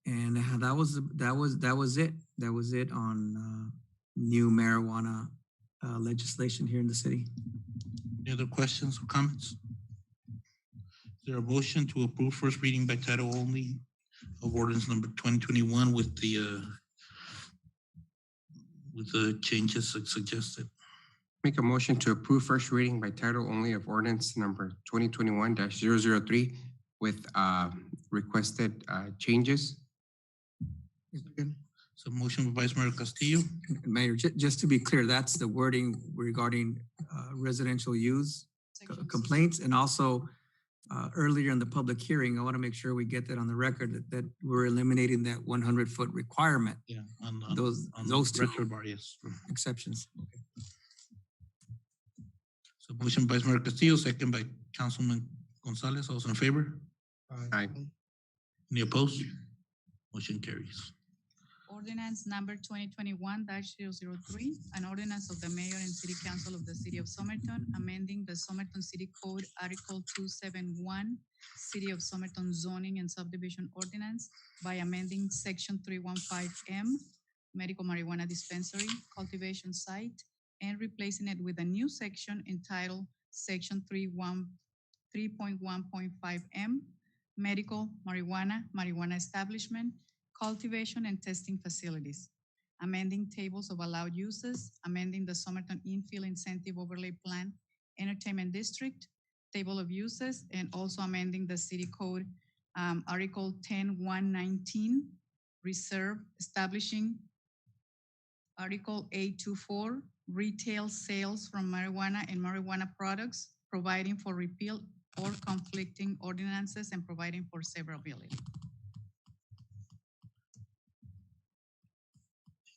And that was it. That was it on new marijuana legislation here in the city. Any other questions or comments? Is there a motion to approve first reading by title only of ordinance number 2021 with the changes suggested? Make a motion to approve first reading by title only of ordinance number 2021-003 with requested changes. So motion by Vice Mayor Castillo. Mayor, just to be clear, that's the wording regarding residential use Section C. complaints, and also earlier in the public hearing, I want to make sure we get that on the record that we're eliminating that 100-foot requirement. Yeah. Those two retro bar, yes. exceptions. So motion by Vice Mayor Castillo, second by Councilman Gonzalez. All those in favor? Aye. Any opposed? Motion carries. Ordinance number 2021-003, an ordinance of the mayor and city council of the city of Somerton, amending the Somerton City Code, Article 271, City of Somerton zoning and subdivision ordinance by amending section 315M, medical marijuana dispensary, cultivation site, and replacing it with a new section entitled section 3.1.5M, medical marijuana establishment, cultivation and testing facilities, amending tables of allowed uses, amending the Somerton Infill Incentive Overlay Plan Entertainment District, table of uses, and also amending the City Code, Article 10.119, reserve, establishing Article 824, retail sales from marijuana and marijuana products, providing for repeal or conflicting ordinances and providing for severability.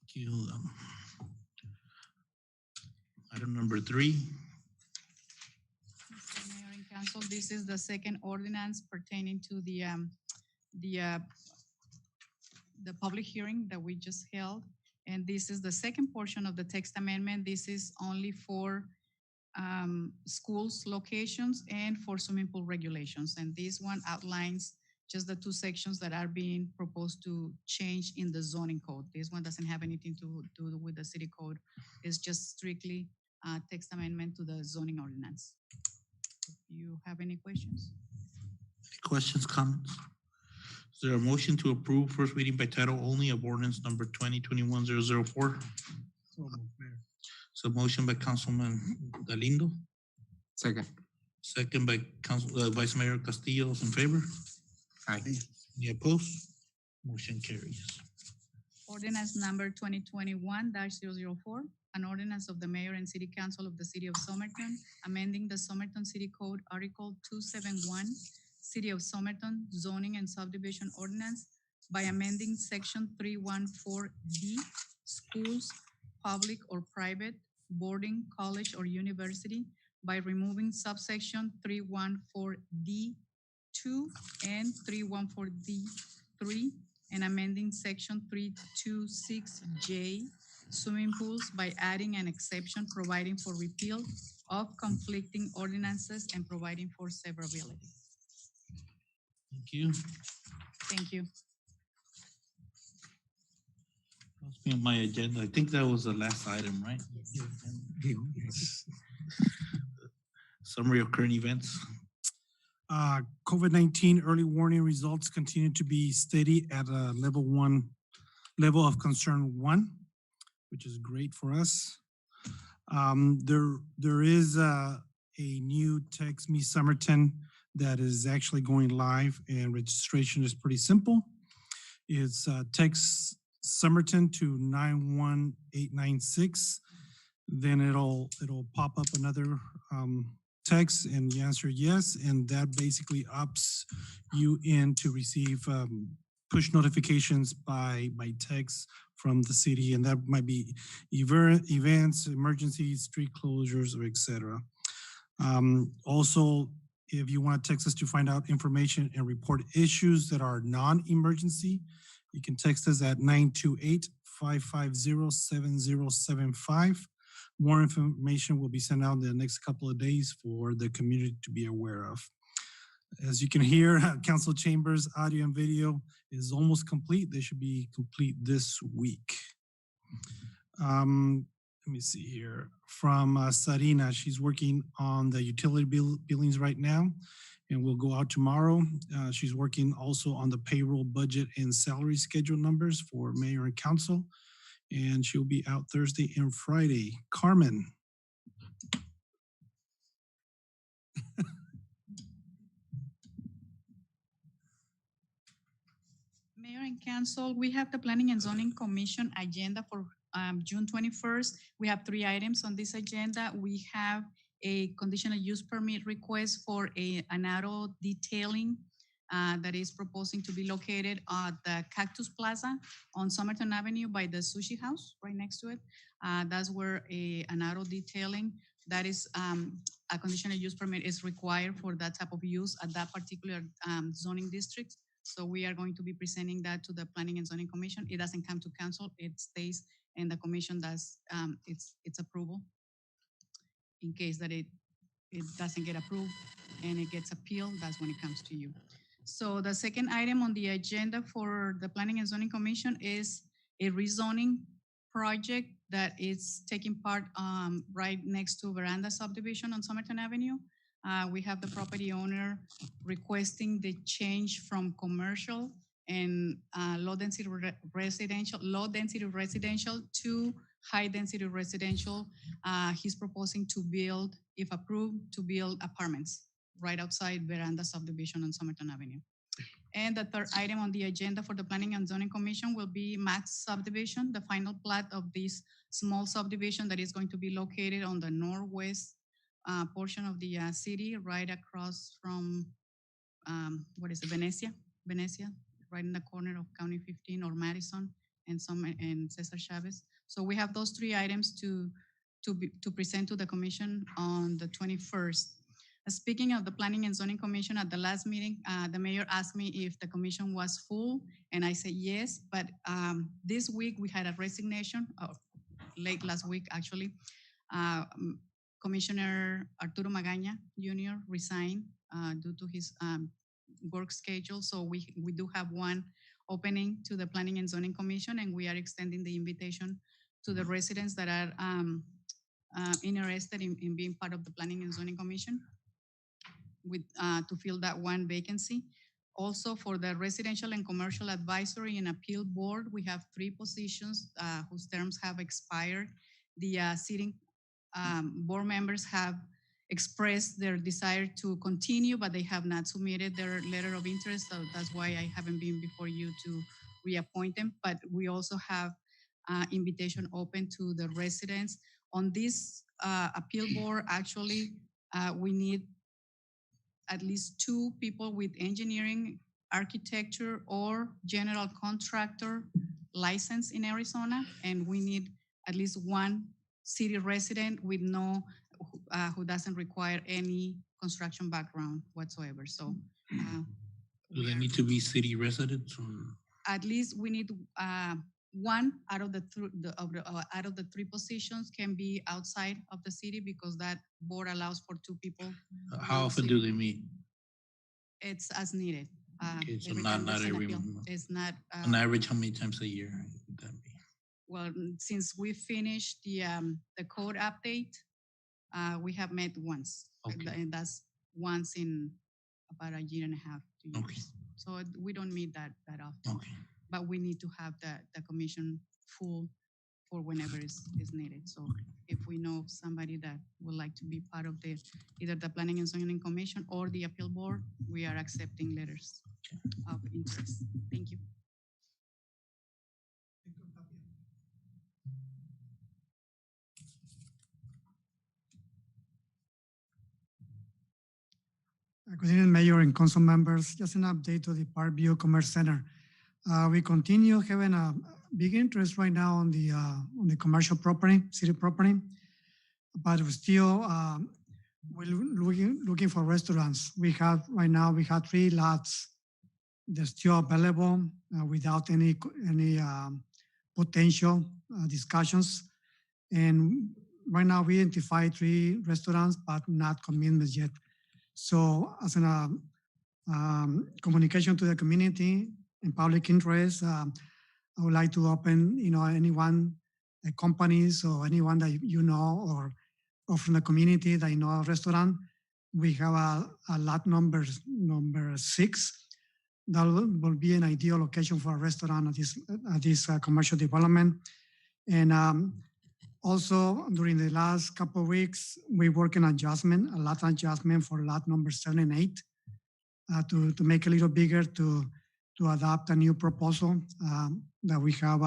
Thank you. Item number 3. Mr. Mayor and Council, this is the second ordinance pertaining to the public hearing that we just held. And this is the second portion of the text amendment. This is only for schools locations and for swimming pool regulations. And this one outlines just the 2 sections that are being proposed to change in the zoning code. This one doesn't have anything to do with the city code. It's just strictly text amendment to the zoning ordinance. If you have any questions? Any questions, comments? Is there a motion to approve first reading by title only of ordinance number 2021-004? So motion by Councilman Galindo, Second. second by Vice Mayor Castillo. Those in favor? Aye. Any opposed? Motion carries. Ordinance number 2021-004, an ordinance of the mayor and city council of the city of Somerton, amending the Somerton City Code, Article 271, City of Somerton zoning and subdivision ordinance by amending section 314D, schools, public or private, boarding, college, or university, by removing subsection 314D2 and 314D3, and amending section 326J, swimming pools, by adding an exception providing for repeal of conflicting ordinances and providing for severability. Thank you. Thank you. Must be on my agenda. I think that was the last item, right? Yes. Summary of current events. COVID-19 early warning results continue to be steady at a level of concern 1, which is great for us. There is a new Text Me Somerton that is actually going live, and registration is pretty simple. It's text Somerton to 91896. Then it'll pop up another text and you answer yes, and that basically ups you in to receive push notifications by text from the city, and that might be events, emergencies, street closures, or etc. Also, if you want to text us to find out information and report issues that are non-emergency, you can text us at 928-550-7075. More information will be sent out in the next couple of days for the community to be aware of. As you can hear, council chambers audio and video is almost complete. They should be complete this week. Let me see here. From Sarina, she's working on the utility billings right now, and will go out tomorrow. She's working also on the payroll budget and salary schedule numbers for mayor and council, and she'll be out Thursday and Friday. Carmen. Mayor and Council, we have the Planning and Zoning Commission agenda for June 21st. We have 3 items on this agenda. We have a conditional use permit request for an auto detailing that is proposing to be located at the Cactus Plaza on Somerton Avenue by the sushi house right next to it. That's where an auto detailing that is a conditional use permit is required for that type of use at that particular zoning district. So we are going to be presenting that to the Planning and Zoning Commission. It doesn't come to council, it stays and the commission does its approval. In case that it doesn't get approved and it gets appealed, that's when it comes to you. So the second item on the agenda for the Planning and Zoning Commission is a rezoning project that is taking part right next to Veranda Subdivision on Somerton Avenue. We have the property owner requesting the change from commercial and low density residential to high density residential. He's proposing to build, if approved, to build apartments right outside Veranda Subdivision on Somerton Avenue. And the third item on the agenda for the Planning and Zoning Commission will be Max Subdivision, the final plat of this small subdivision that is going to be located on the northwest portion of the city, right across from, what is it, Venecia, right in the corner of County 15 or Madison and Cesar Chavez. So we have those three items to present to the commission on the 21st. Speaking of the Planning and Zoning Commission, at the last meeting, the mayor asked me if the commission was full, and I said yes, but this week we had a resignation, late last week actually. Commissioner Arturo Magaña Jr. resigned due to his work schedule, so we do have one opening to the Planning and Zoning Commission, and we are extending the invitation to the residents that are interested in being part of the Planning and Zoning Commission to fill that one vacancy. Also, for the Residential and Commercial Advisory and Appeal Board, we have 3 positions whose terms have expired. The sitting board members have expressed their desire to continue, but they have not submitted their letter of interest, so that's why I haven't been before you to reappoint them. But we also have invitation open to the residents. On this appeal board, actually, we need at least 2 people with engineering, architecture, or general contractor license in Arizona, and we need at least 1 city resident with who doesn't require any construction background whatsoever. So, do they need to be city residents or? At least we need 1 out of the 3 positions can be outside of the city, because that board allows for 2 people. How often do they meet? It's as needed. Okay, so every not time there's an every appeal. month. It's not. On average, how many times a year would that be? Well, since we finished the code update, we have met once. Okay. And that's once in about a year and a half, 2 years. Okay. So we don't meet that often. Okay. But we need to have the commission full for whenever is needed. So if we know somebody that would like to be part of either the Planning and Zoning Commission or the Appeal Board, we are accepting letters of interest. Thank you. Good evening, Mayor and Council members. Just an update to the Parkview Commerce Center. We continue having a big interest right now on the commercial property, city property, but we're still we're looking for restaurants. We have 3 lots that's still available without any potential discussions. And right now we identified 3 restaurants, but not commitments yet. So as a communication to the community and public interest, I would like to open, anyone, companies or anyone that you know or from the community that you know a restaurant. We have a lot number 6. That will be an ideal location for a restaurant at this commercial development. And also, during the last couple of weeks, we work an adjustment, a lot adjustment for lot number 7 and 8 to make it a little bigger to adopt a new proposal that we have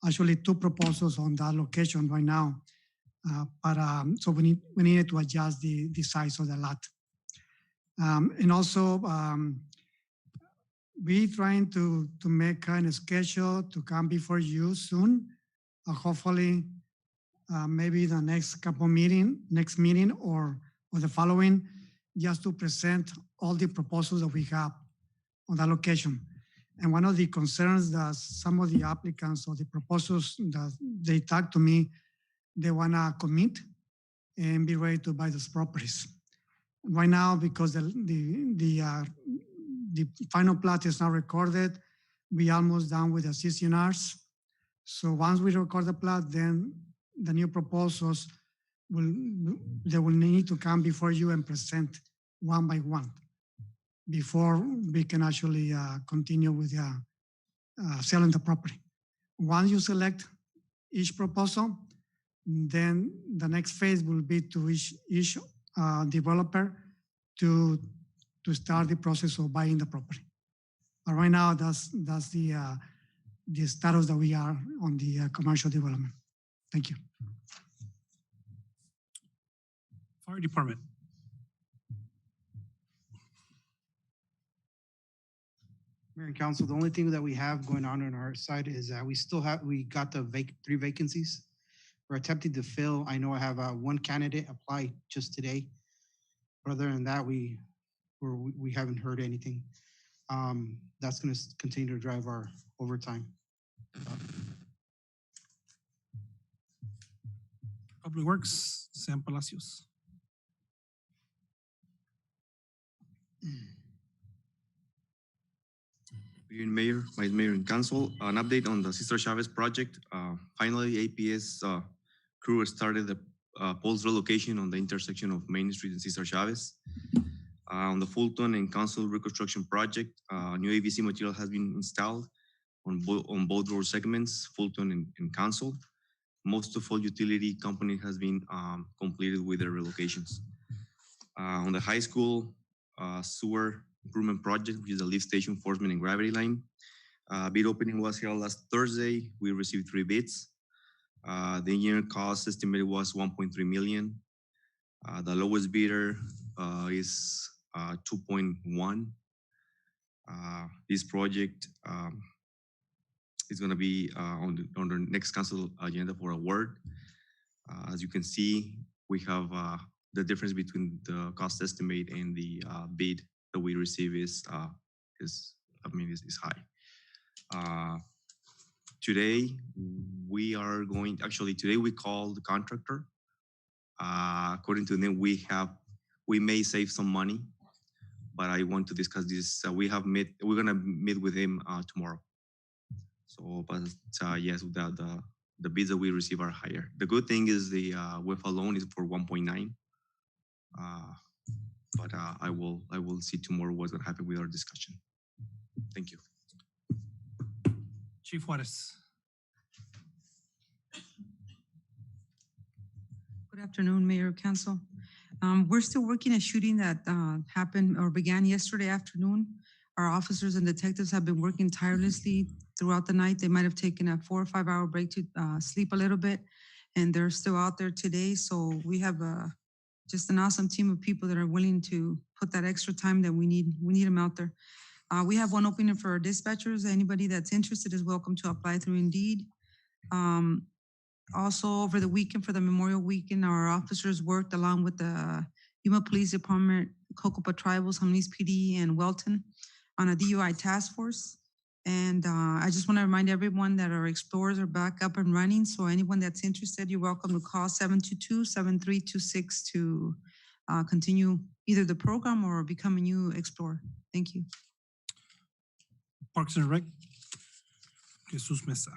actually 2 proposals on that location right now. So we needed to adjust the size of the lot. And also, we trying to make kind of schedule to come before you soon. Hopefully, maybe the next next meeting or the following, just to present all the proposals that we have on that location. And one of the concerns that some of the applicants or the proposals that they talk to me, they want to commit and be ready to buy those properties. Right now, because the final plat is not recorded, we almost done with the CCNRs. So once we record the plat, then the new proposals will need to come before you and present one by one before we can actually continue with selling the property. Once you select each proposal, then the next phase will be to each developer to start the process of buying the property. But right now, that's the status that we are on the commercial development. Thank you. Fire Department. Mayor and council, the only thing that we have going on our side is that we got the 3 vacancies. We're attempting to fill. I know I have one candidate apply just today. Other than that, we haven't heard anything. That's going to continue to drive our overtime. Public Works, Sam Palacios. Mayor, Vice Mayor and Council, an update on the Sister Chavez project. Finally, APS crew started the poles relocation on the intersection of Main Street and Sister Chavez. On the Fulton and Council reconstruction project, new AVC material has been installed on both road segments, Fulton and Council. Most of all utility company has been completed with their relocations. On the high school sewer improvement project, which is the lift station, enforcement and gravity line. Bid opening was held last Thursday. We received 3 bids. The engineering cost estimated was 1.3 million. The lowest bidder is 2.1. This project is going to be on the next council agenda for award. As you can see, we have the difference between the cost estimate and the bid that we receive is high. Today we called the contractor. According to them, we may save some money, but I want to discuss this. We're gonna meet with him tomorrow. So, but yes, the bids that we receive are higher. The good thing is the WIF alone is for 1.9. But I will see tomorrow what's gonna happen with our discussion. Thank you. Chief Juarez. Good afternoon, Mayor, Council. We're still working a shooting that happened or began yesterday afternoon. Our officers and detectives have been working tirelessly throughout the night. They might have taken a 4 or 5 hour break to sleep a little bit, and they're still out there today. So we have just an awesome team of people that are willing to put that extra time that we need. We need them out there. We have one opening for our dispatchers. Anybody that's interested is welcome to apply through Indeed. Also, over the weekend for the Memorial Weekend, our officers worked along with the Yuma Police Department, Cocopah Tribal, San Luis PD, and Welton on a DUI task force. And I just want to remind everyone that our explorers are back up and running. So anyone that's interested, you're welcome to call 722-7326 to continue either the program or become a new explorer. Thank you. Parks and Rec, Jesus Mesa.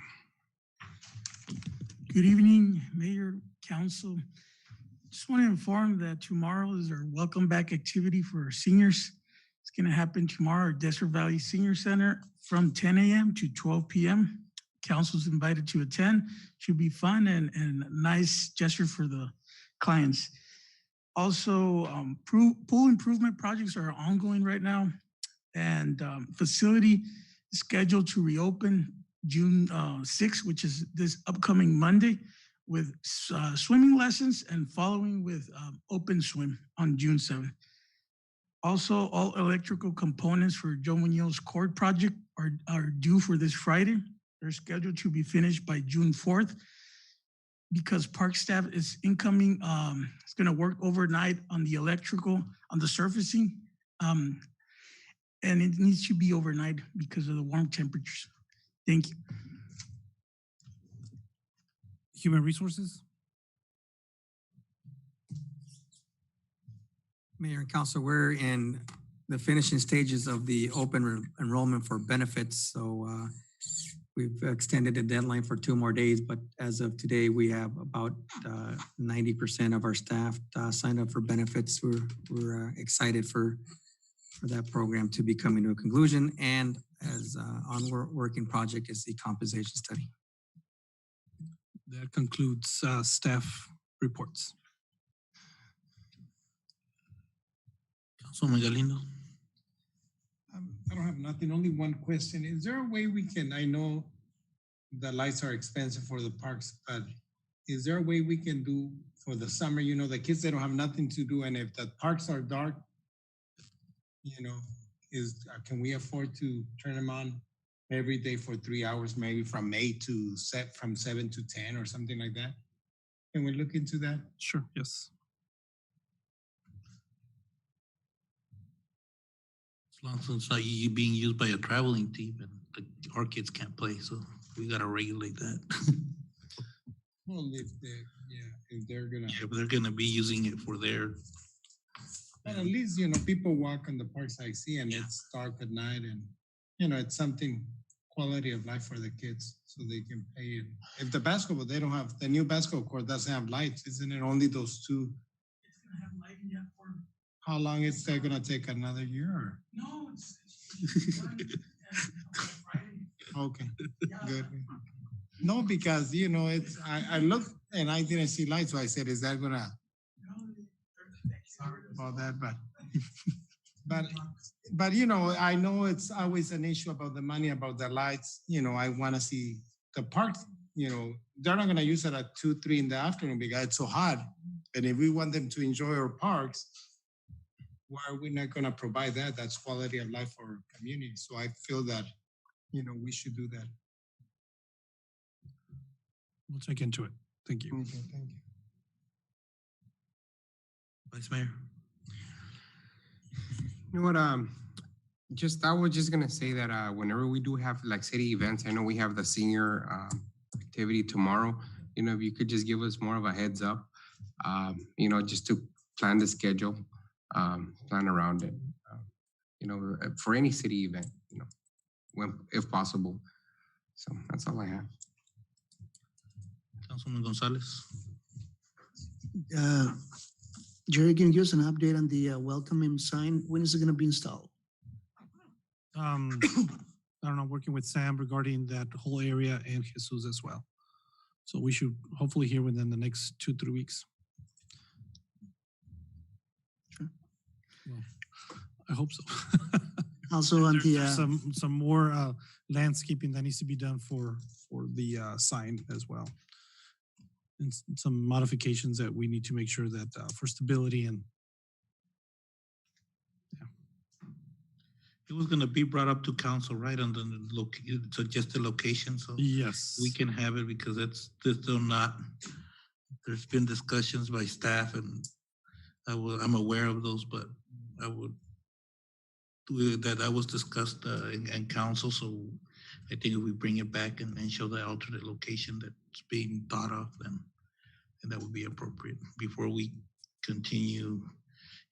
Good evening, Mayor, Council. Just want to inform that tomorrow is our welcome back activity for our seniors. It's going to happen tomorrow at Desert Valley Senior Center from 10 a.m. to 12 p.m. Council's invited to attend. Should be fun and a nice gesture for the clients. Also, pool improvement projects are ongoing right now, and facility is scheduled to reopen June 6th, which is this upcoming Monday, with swimming lessons and following with open swim on June 7th. Also, all electrical components for Joe Munoz Court project are due for this Friday. They're scheduled to be finished by June 4th. Because park staff is incoming, it's gonna work overnight on the electrical, on the surfacing, and it needs to be overnight because of the warm temperatures. Thank you. Human Resources. Mayor and Council, we're in the finishing stages of the open enrollment for benefits. So we've extended the deadline for 2 more days, but as of today, we have about 90% of our staff signed up for benefits. We're excited for that program to be coming to a conclusion. And as on working project is the compensation study. That concludes staff reports. Councilman Galindo. I don't have nothing, only one question. Is there a way we can, I know the lights are expensive for the parks, but is there a way we can do for the summer, you know, the kids, they don't have nothing to do. And if the parks are dark, you know, can we afford to turn them on every day for 3 hours, maybe from 8 to from 7 to 10 or something like that? Can we look into that? Sure, yes. As long as it's not being used by a traveling team and our kids can't play, so we gotta regulate that. Well, if they're gonna. Yeah, but they're gonna be using it for their. But at least, you know, people walk on the parks I see and it's dark at night and, you know, it's something quality of life for the kids so they can play it. If the basketball, they don't have, the new basketball court doesn't have lights, isn't it only those two? It's gonna have lighting yet for. How long is that gonna take, another year or? No, it's one Friday. Okay, good. No, because, you know, I looked and I didn't see lights, so I said, is that gonna? Sorry about that, but you know, I know it's always an issue about the money, about the lights. You know, I want to see the parks. You know, they're not gonna use it at 2, 3 in the afternoon because it's so hot. And if we want them to enjoy our parks, why are we not gonna provide that? That's quality of life for our community. So I feel that, you know, we should do that. We'll check into it. Thank you. Okay, thank you. Vice Mayor. You know what, I was just gonna say that whenever we do have like city events, I know we have the senior activity tomorrow. You know, if you could just give us more of a heads up, you know, just to plan the schedule, plan around it, you know, for any city event, you know, when, if possible. So that's all I have. Councilman Gonzalez. Jerry, can you give us an update on the welcoming sign? When is it gonna be installed? I don't know, working with Sam regarding that whole area and Jesus as well. So we should hopefully hear within the next 2-3 weeks. Sure. Well, I hope so. Also on the There's some more landscaping that needs to be done for the sign as well. And some modifications that we need to make sure that for stability and It was gonna be brought up to council, right, on the suggested location, so. yes, We can have it because that's still not, there's been discussions by staff and I'm aware of those, but that was discussed in council, so I think if we bring it back and show the alternate location that's being thought of, then that would be appropriate before we continue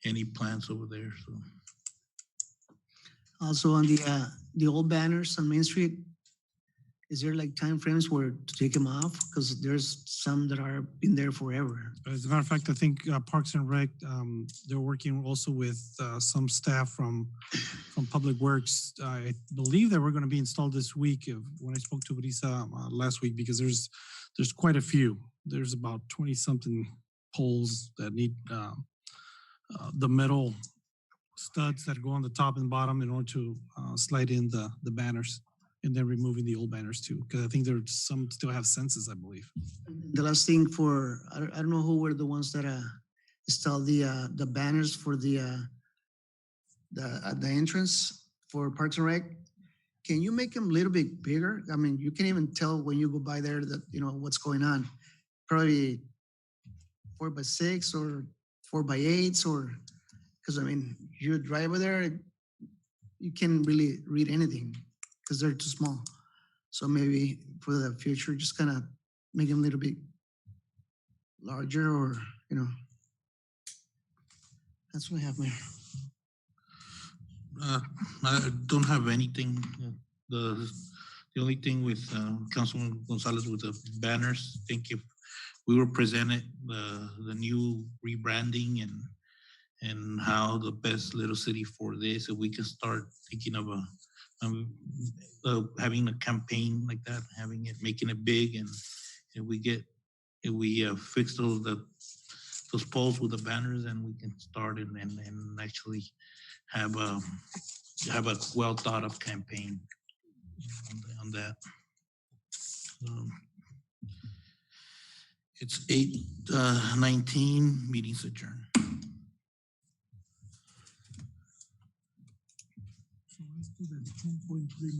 any plans over there, so. also on the old banners on Main Street, is there like timeframes where to take them off? Because there's some that are been there forever. as a matter of fact, I think Parks and Rec, they're working also with some staff from Public Works. I believe that we're going to be installed this week. When I spoke to Brisa last week, because there's quite a few. There's about 20 something poles that need the metal studs that go on the top and bottom in order to slide in the banners, and then removing the old banners too, because I think there's some still have senses, I believe. The last thing for, I don't know who were the ones that installed the banners for the entrance for Parks and Rec. Can you make them a little bit bigger? I mean, you can even tell when you go by there that, you know, what's going on. Probably 4x6 or 4x8s, or, because I mean, you drive over there, you can't really read anything because they're too small. So maybe for the future, just kind of make them a little bit larger, or, you know. That's what I have, Mayor. I don't have anything. The only thing with Councilman Gonzalez with the banners, I think if we were presented the new rebranding and how the best little city for this, if we can start thinking of having a campaign like that, making it big, and if we fix those poles with the banners, then we can start and actually have a well thought of campaign on that. It's 6:19, meeting's adjourned. So let's do the 10.3 million.